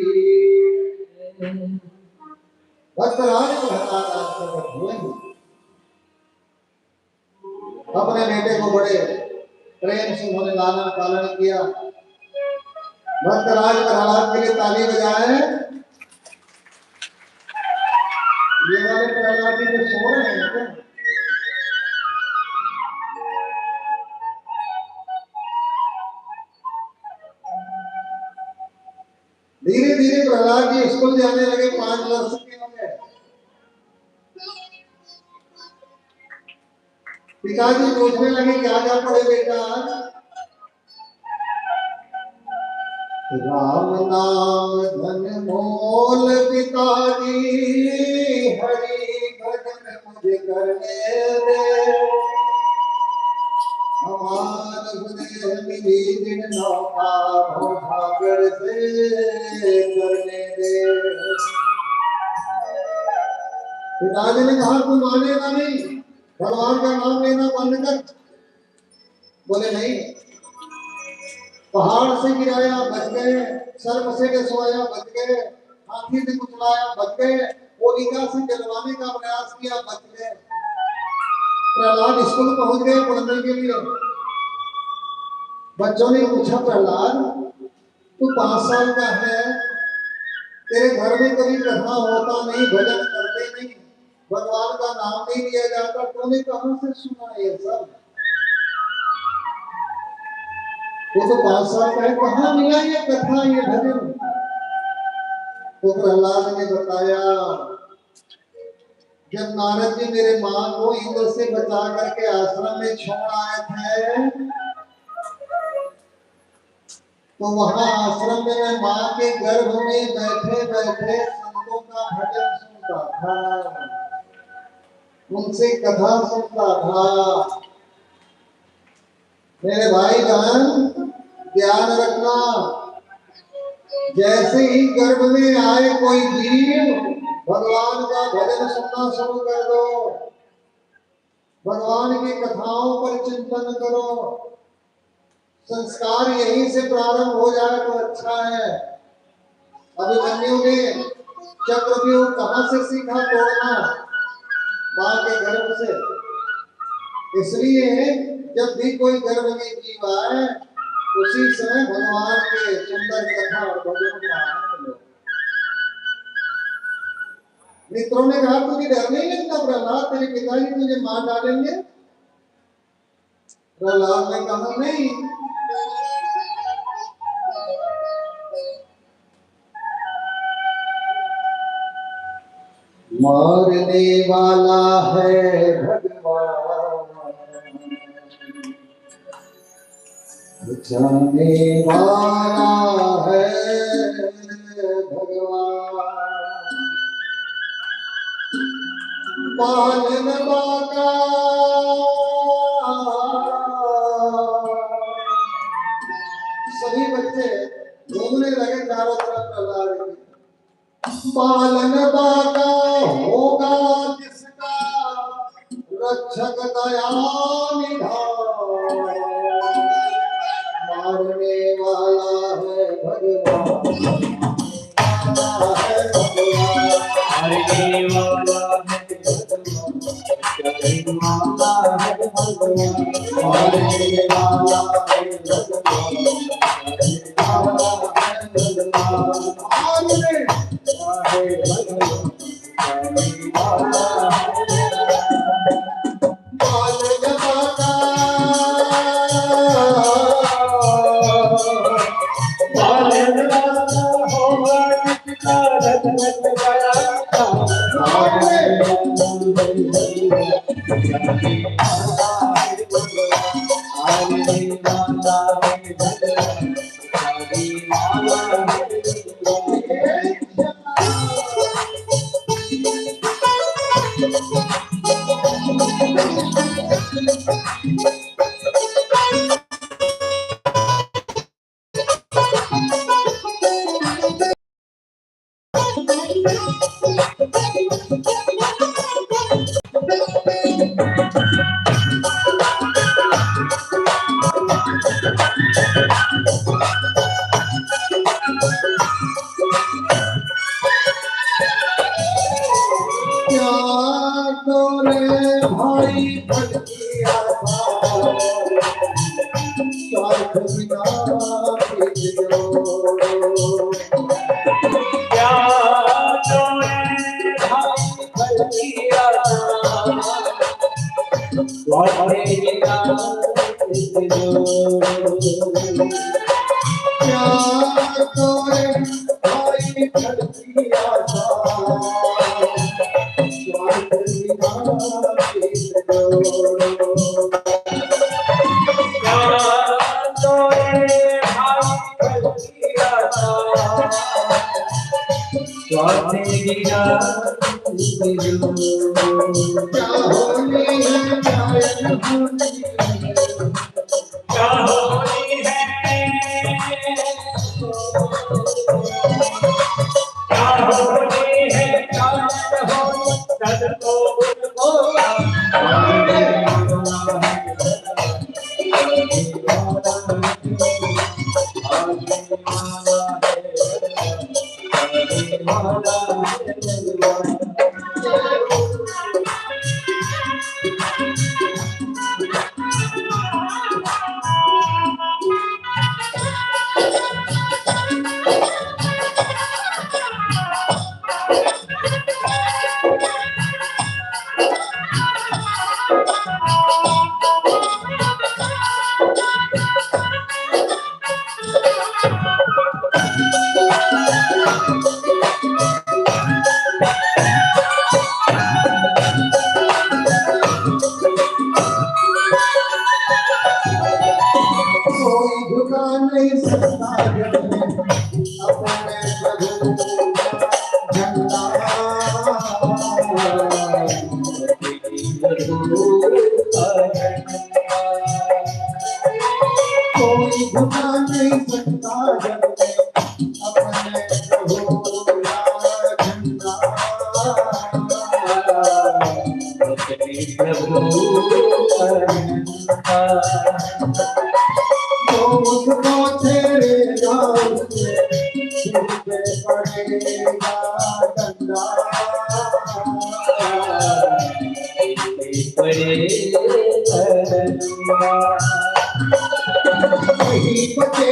भक्तराज प्रहलाद हुए। अपने बेटे को बड़े प्रेम से उन्होंने लालन पालन किया। भक्तराज प्रहलाद के लिए ताली बजाए। ये वाले प्रहलाद जी जो सो रहे हैं क्या? धीरे धीरे प्रहलाद जी स्कूल जाने लगे, 5 वर्ष के हो गए। पिताजी पूछने लगे क्या क्या पढ़े बेटा? राम नाम धन मोल पिताजी, हरि भजन मुझे करने दे। हमार हृदय मिली दिन नौका भागर से करने दे। पिताजी ने कहा तू मानेगा नहीं, भगवान का नाम लेना बंद कर। बोले नहीं। पहाड़ से गिराया बच गए, सर्प से डसवाया बच गए, हाथी से कुचलाया बच गए, होलिका से जलवाने का प्रयास किया बच गए। प्रहलाद स्कूल पहुंच गए पढ़ने के लिए। बच्चों ने पूछा प्रहलाद तू 5 साल का है, तेरे घर में कभी कथा होता नहीं, भजन करते नहीं, भगवान का नाम नहीं लिया जाता, तूने कहां से सुना ये सब? वो तो 5 साल का है, कहां मिला ये कथा, ये भजन? तो प्रहलाद ने बताया जब नारद जी मेरे मां को इंद्र से बचा करके आश्रम में छोड़ आए थे, तो वहां आश्रम में मैं मां के गर्भ में बैठे बैठे संतों का भजन सुनता था, उनसे कथा सुनता था। मेरे भाई बहन ध्यान रखना, जैसे ही गर्भ में आए कोई जीव, भगवान का भजन सुनना शुरू कर दो, भगवान की कथाओं पर चिंतन करो। संस्कार यहीं से प्रारंभ हो जाए तो अच्छा है। अभिमन्यु ने चक्रव्यूह कहां से सीखा तोड़ना? मां के गर्भ से। इसलिए जब भी कोई गर्भ में जीव आए, उसी समय भगवान के सुंदर कथा और भजन का आनंद लो। मित्रों ने कहा तुझे डर नहीं लगता प्रहलाद, तेरे पिताजी तुझे मार डालेंगे? प्रहलाद ने कहा नहीं। मारने वाला है भगवान, बचाने वाला है भगवान। पालन बाका सभी बच्चे घूमने लगे चारों तरफ प्रहलाद की। पालन बाका होगा जिसका, रक्षक दया निधान। वाला है भगवान, मारने वाला है भगवान, वाला है भगवान, मारने वाला है भगवान, वाला है बाल जमाना, बाल जमाना होगा किसका रत्न गया, मारने भाई भटिया स्वार्थ बिना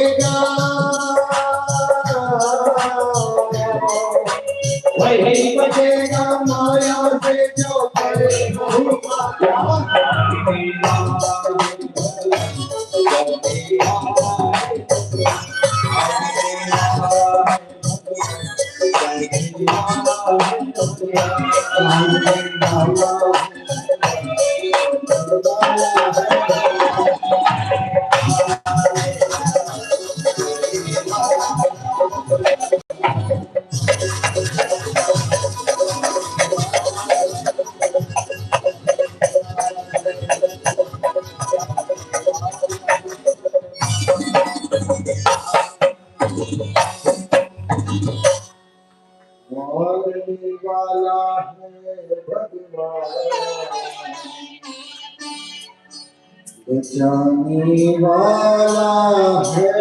क्या वही बचेगा माया से जो करे वाला है भगवान, बचाने वाला है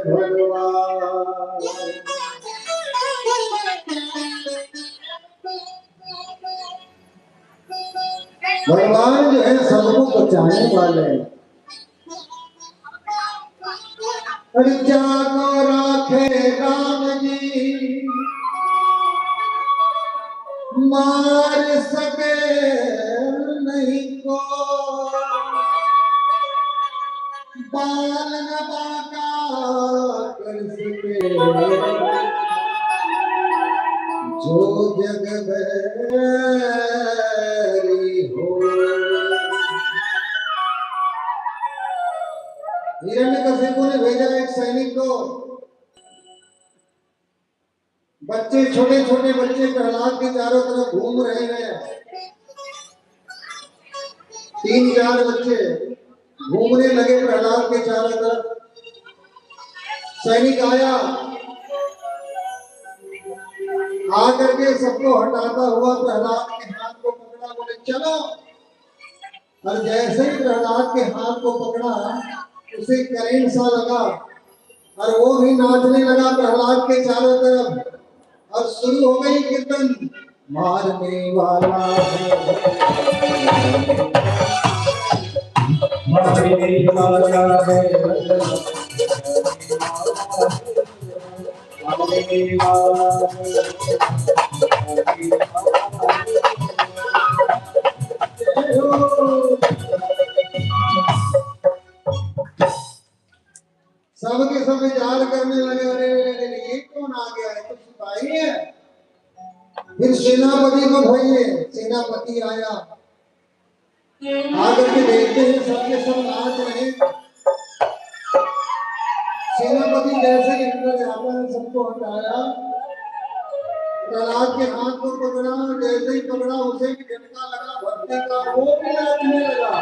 भगवान। भगवान जो है सबको बचाने वाले हैं। जाको राखे राम जी मार सके नहीं को, बाल न बाका कर सके जो जग बैरी हो। हिरण्यकशिपु ने भेजा एक सैनिक को, बच्चे छोटे छोटे बच्चे प्रहलाद के चारों तरफ घूम रहे हैं। 3-4 बच्चे घूमने लगे प्रहलाद के चारों तरफ। सैनिक आया, आकर के सबको हटाता हुआ प्रहलाद के हाथ को पकड़ा, बोले चलो। और जैसे ही प्रहलाद के हाथ को पकड़ा उसे करेंट सा लगा और वो भी नाचने लगा प्रहलाद के चारों तरफ। और शुरू हो गई कीर्तन, मारने वाला है मारने वाला है सबके सब विचार करने लगे, अरे ये कौन आ गया है, तो सिपाही है। फिर सेनापति को भेजे, सेनापति आया, आकर के देखते हैं सबके सब नाच रहे। सेनापति जैसे ही अंदर जाता है सबको हटाया, प्रहलाद के हाथ को पकड़ा, जैसे ही पकड़ा उसे भी झटका लगा भक्ति का, वो भी नाचने लगा।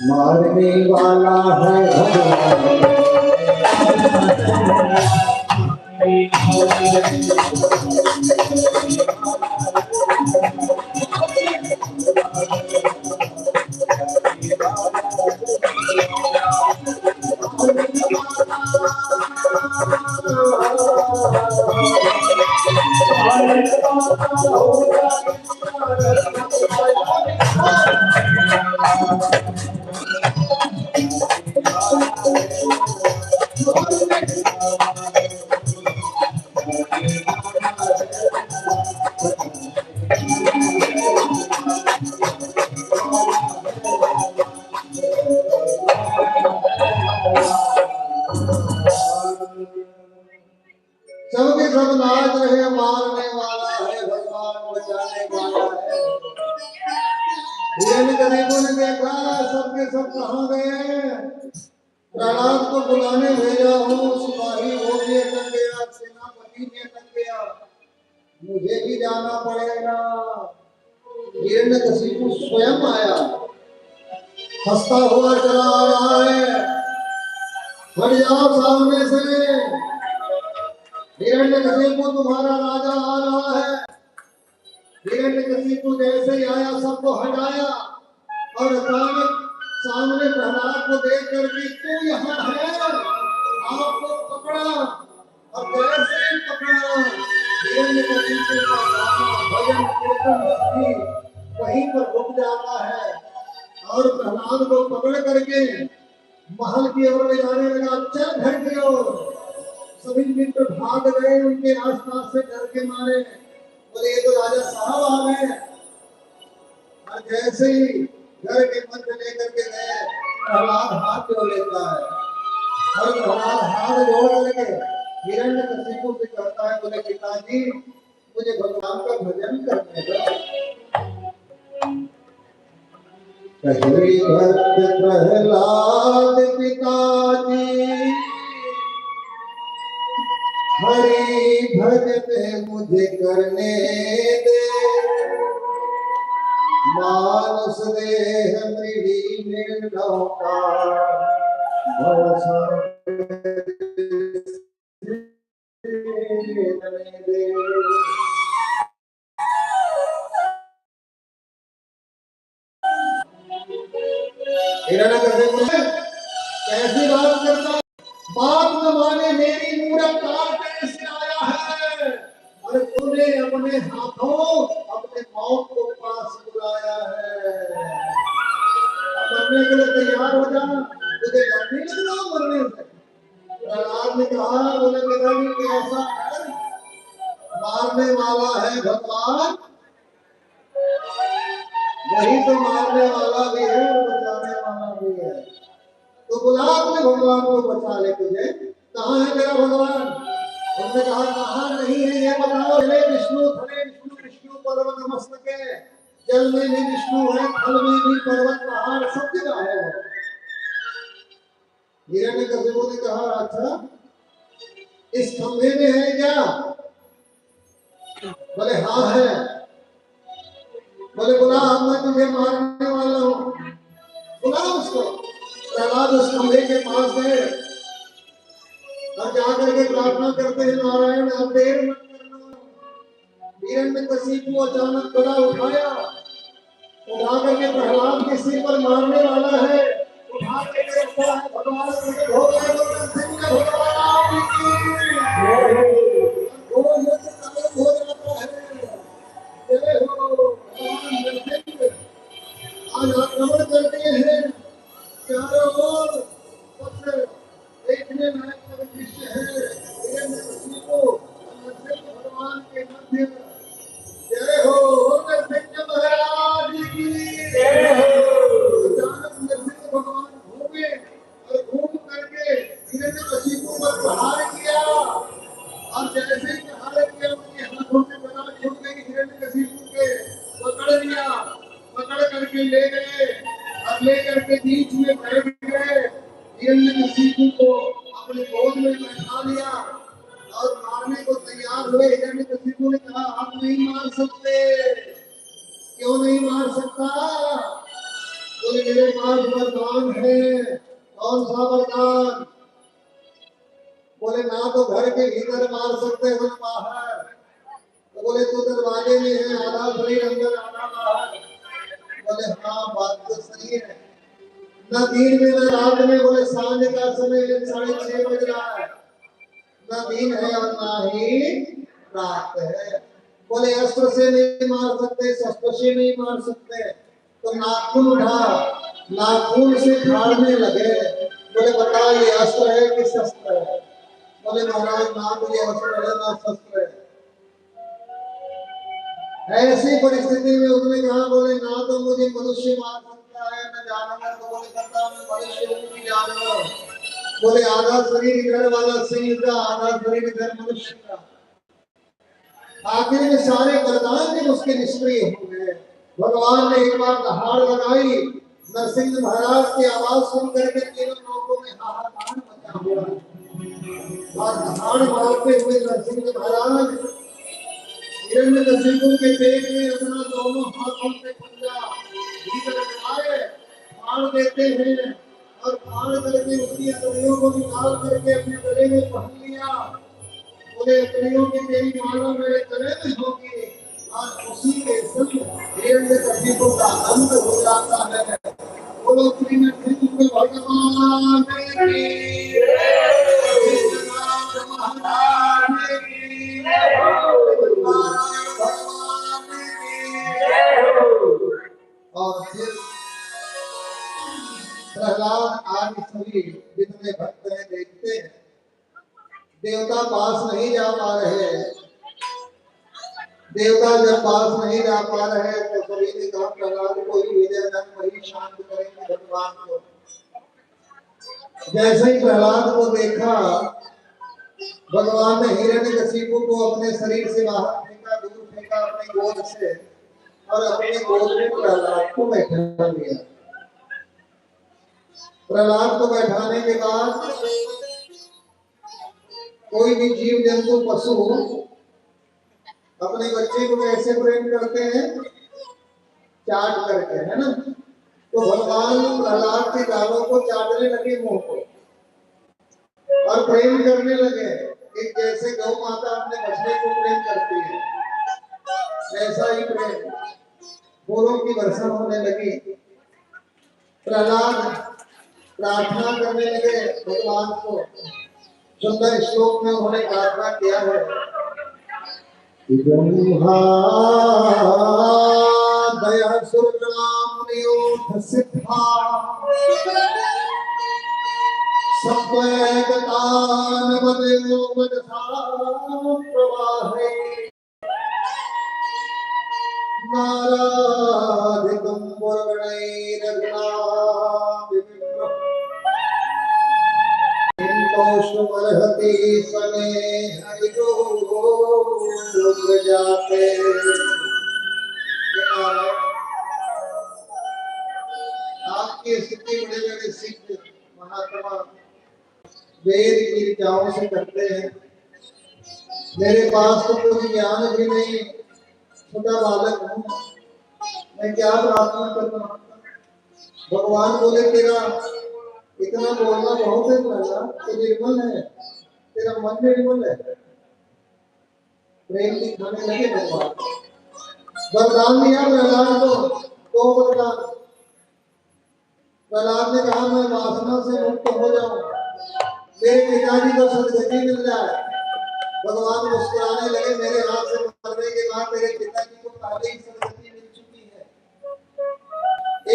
मारने वाला है सबके सब नाच रहे, मारने वाला है भगवान, बचाने वाला है। हिरण्यकशिपु ने देखा सबके सब कहाँ गए। प्रहलाद को बुलाने भेजा हूँ, सिपाही वो भी अटक गया, सेनापति भी अटक गया, मुझे भी जाना पड़ेगा। हिरण्यकशिपु स्वयं आया, हंसता हुआ चला आ रहा है। हट जाओ सामने से, हिरण्यकशिपु तुम्हारा राजा आ रहा है। हिरण्यकशिपु जैसे ही आया सबको हटाया और अचानक सामने प्रहलाद को देख करके तू यहाँ है, आपको पकड़ा। और जैसे ही पकड़ा हिरण्यकशिपु का गाना भजन कीर्तन भक्ति वहीं पर रुक जाता है और प्रहलाद को पकड़ करके महल की ओर ले जाने लगा। चल घर की ओर। सभी मित्र भाग गए उनके आसपास से डर के मारे, बोले ये तो राजा साहब आ गए। और जैसे ही घर के मध्य लेकर के गए, प्रहलाद हाथ जोड़ लेता है और प्रहलाद हाथ जोड़ करके हिरण्यकशिपु से कहता है, बोले पिताजी मुझे भगवान का भजन करने दो। कहरी भक्त प्रहलाद पिताजी हरि भजन मुझे करने दे, मानस देह मृगी निर्णव का दे। हिरण्यकशिपु कैसी बात करता, बात न माने मेरी मूरत काटने से आया है और तूने अपने हाथों अपने मौत को पास बुला मरने के लिए तैयार हो जा, तुझे डर नहीं लग रहा मरने से? प्रहलाद ने कहा, बोले पिताजी कैसा डर, मारने वाला है भगवान, वही तो मारने वाला भी है और बचाने वाला भी है। तो बुला अपने भगवान को, बचा ले तुझे। कहाँ है तेरा भगवान? उन्होंने कहा कहाँ नहीं है ये बताओ। हरे विष्णु हरे विष्णु, विष्णु पर्वत मस्तके, जल में भी विष्णु है, थल में भी, पर्वत पहाड़ सब जगह है वो। हिरण्यकशिपु ने कहा अच्छा इस खंभे में है क्या? बोले हाँ है। बोले बुला, अब मैं तुझे मारने वाला हूँ, बुला उसको। प्रहलाद उस खंभे के पास गए और जाकर के प्रार्थना करते हैं, नारायण अब देर मत करना। हिरण्यकशिपु अचानक गदा उठाया, उठा करके प्रहलाद के सिर पर मारने वाला है। उठा करके रखा है, भगवान से हो गए भगवान की वो युद्ध खत्म हो जाता है। जय हो भगवान नरसिंह। आज आक्रमण करते हैं, चारों ओर सबसे देखने लायक दृश्य है। हिरण्यकशिपु और नरसिंह भगवान के मध्य। जय हो नरसिंह महाराज की जय हो। अचानक नरसिंह भगवान घूमे और घूम करके हिरण्यकशिपु पर प्रहार किया, और जैसे ही प्रहार किया उनके हाथों से गदा छूट गई। हिरण्यकशिपु के पकड़ लिया, पकड़ करके ले गए और ले करके बीच में बैठ गए। हिरण्यकशिपु को अपने गोद में बैठा लिया और मारने को तैयार हुए। हिरण्यकशिपु ने कहा आप नहीं मार सकते। क्यों नहीं मार सकता? बोले मेरे पास वरदान है। कौन सा वरदान? बोले ना तो घर के भीतर मार सकते हो ना बाहर। तो बोले तू दरवाजे में है, आधा शरीर अंदर आधा बाहर। बोले हाँ बात तो सही है। न दिन में न रात में। बोले सांझ का समय 6:30 बज रहा है, न दिन है और ना ही रात है। बोले अस्त्र से नहीं मार सकते, शस्त्र से नहीं मार सकते। तो नाखून उठा, नाखून से फाड़ने लगे। बोले बता ये अस्त्र है कि शस्त्र है? बोले महाराज ना तो ये अस्त्र है ना शस्त्र है। ऐसी परिस्थिति में उसने कहा, बोले ना तो मुझे मनुष्य मार सकता है न जानवर। तो बोले करता मैं मनुष्य हूँ कि जानवर? बोले आधा शरीर इधर वाला सिंह का, आधा शरीर इधर मनुष्य का। आखिर में सारे वरदान भी उसके निष्क्रिय हो गए। भगवान ने एक बार दहाड़ लगाई, नरसिंह महाराज की आवाज सुन करके तीनों लोगों में हाहाकार मचा हुआ। और दहाड़ मारते हुए नरसिंह महाराज हिरण्यकशिपु के पेट में अपना दोनों हाथों से पंजा भीतर लगाए फाड़ देते हैं, और फाड़ करके उसकी अंतड़ियों को निकाल करके अपने गले में पहन लिया। बोले अंतड़ियों की तेरी माला मेरे गले में होगी, और उसी के संग हिरण्यकशिपु का अंत हो जाता है। बोलो श्री नरसिंह भगवान की और फिर प्रहलाद आदि सभी जितने भक्त हैं देखते हैं देवता पास नहीं जा पा रहे हैं। देवता जब पास नहीं जा पा रहे हैं तो सभी ने कहा प्रहलाद को ही भेजा जाए, वही शांत करेंगे भगवान को। जैसे ही प्रहलाद को देखा, भगवान ने हिरण्यकशिपु को अपने शरीर से बाहर फेंका, दूर फेंका अपने गोद से, और अपने गोद में प्रहलाद को बैठा लिया। प्रहलाद को बैठाने के बाद कोई भी जीव जंतु पशु अपने बच्चे को कैसे प्रेम करते हैं? चाट करके, है ना? तो भगवान प्रहलाद के गालों को चाटने लगे, मुंह को, और प्रेम करने लगे। एक जैसे गौ माता अपने बच्चे को प्रेम करती है, ऐसा ही प्रेम फूलों की वर्षा होने लगी। प्रहलाद प्रार्थना करने लगे भगवान को। सुंदर श्लोक में उन्होंने प्रार्थना किया है, दया सुरनाम सिद्ध सिद्धा सत्वैकतान वदेयो वजसा प्रवाहे नाराधितुं पुरगणैरघुना हिंतोष्मर्हति समे हरिगो जाते। आपकी स्थिति बड़े बड़े सिद्ध महात्मा वेद की ऋचाओं से करते हैं। मेरे पास तो कोई ज्ञान भी नहीं, छोटा बालक हूँ, मैं क्या प्रार्थना करना। भगवान बोले तेरा इतना बोलना बहुत है, तो निर्मल है, तेरा मन निर्मल है। प्रेम दिखाने लगे भगवान। वरदान दिया प्रहलाद को, दो वरदान। प्रहलाद ने कहा मैं वासना से मुक्त हो जाऊं, मेरे पिताजी को सदगति मिल जाए। भगवान मुस्कुराने लगे, मेरे हाथ से मरने के बाद तेरे पिताजी को पहले ही सदगति मिल चुकी है,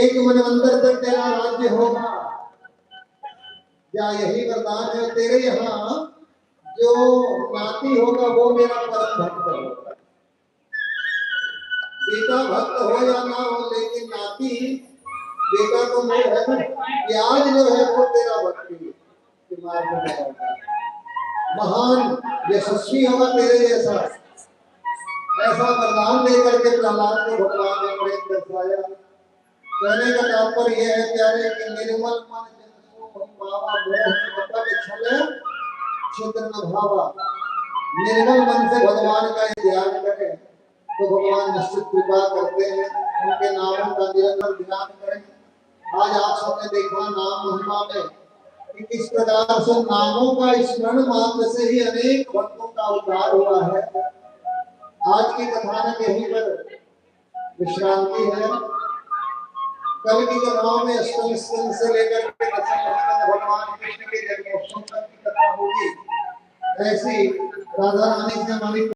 एक मनवंतर तक तेरा राज्य होगा। क्या यही वरदान है? तेरे यहाँ जो नाती होगा वो मेरा परम भक्त होगा। बेटा भक्त हो या ना हो, लेकिन नाती बेटा तो नहीं है ना, ब्याज जो है वो तेरा भक्ति के मार्ग में होगा। महान यशस्वी होगा तेरे जैसा। ऐसा वरदान देकर के प्रहलाद को भगवान ने प्रेम दर्शाया। कहने का तात्पर्य यह है प्यारे कि निर्मल मन निर्मल मन से भगवान का ध्यान करें तो भगवान निश्चित कृपा करते हैं। उनके नामों का निरंतर ध्यान करें। आज आप सबने देखा नाम महिमा में कि किस प्रकार से नामों का स्मरण मात्र से ही अनेक भक्तों का उद्धार हुआ है। आज की कथानक यहीं पर विश्रांति है। कल की कथाओं में अष्टम स्कंद से लेकर के दशम स्कंद भगवान कृष्ण के जन्मोत्सव तक की कथा होगी। ऐसी राधा रानी से हमारी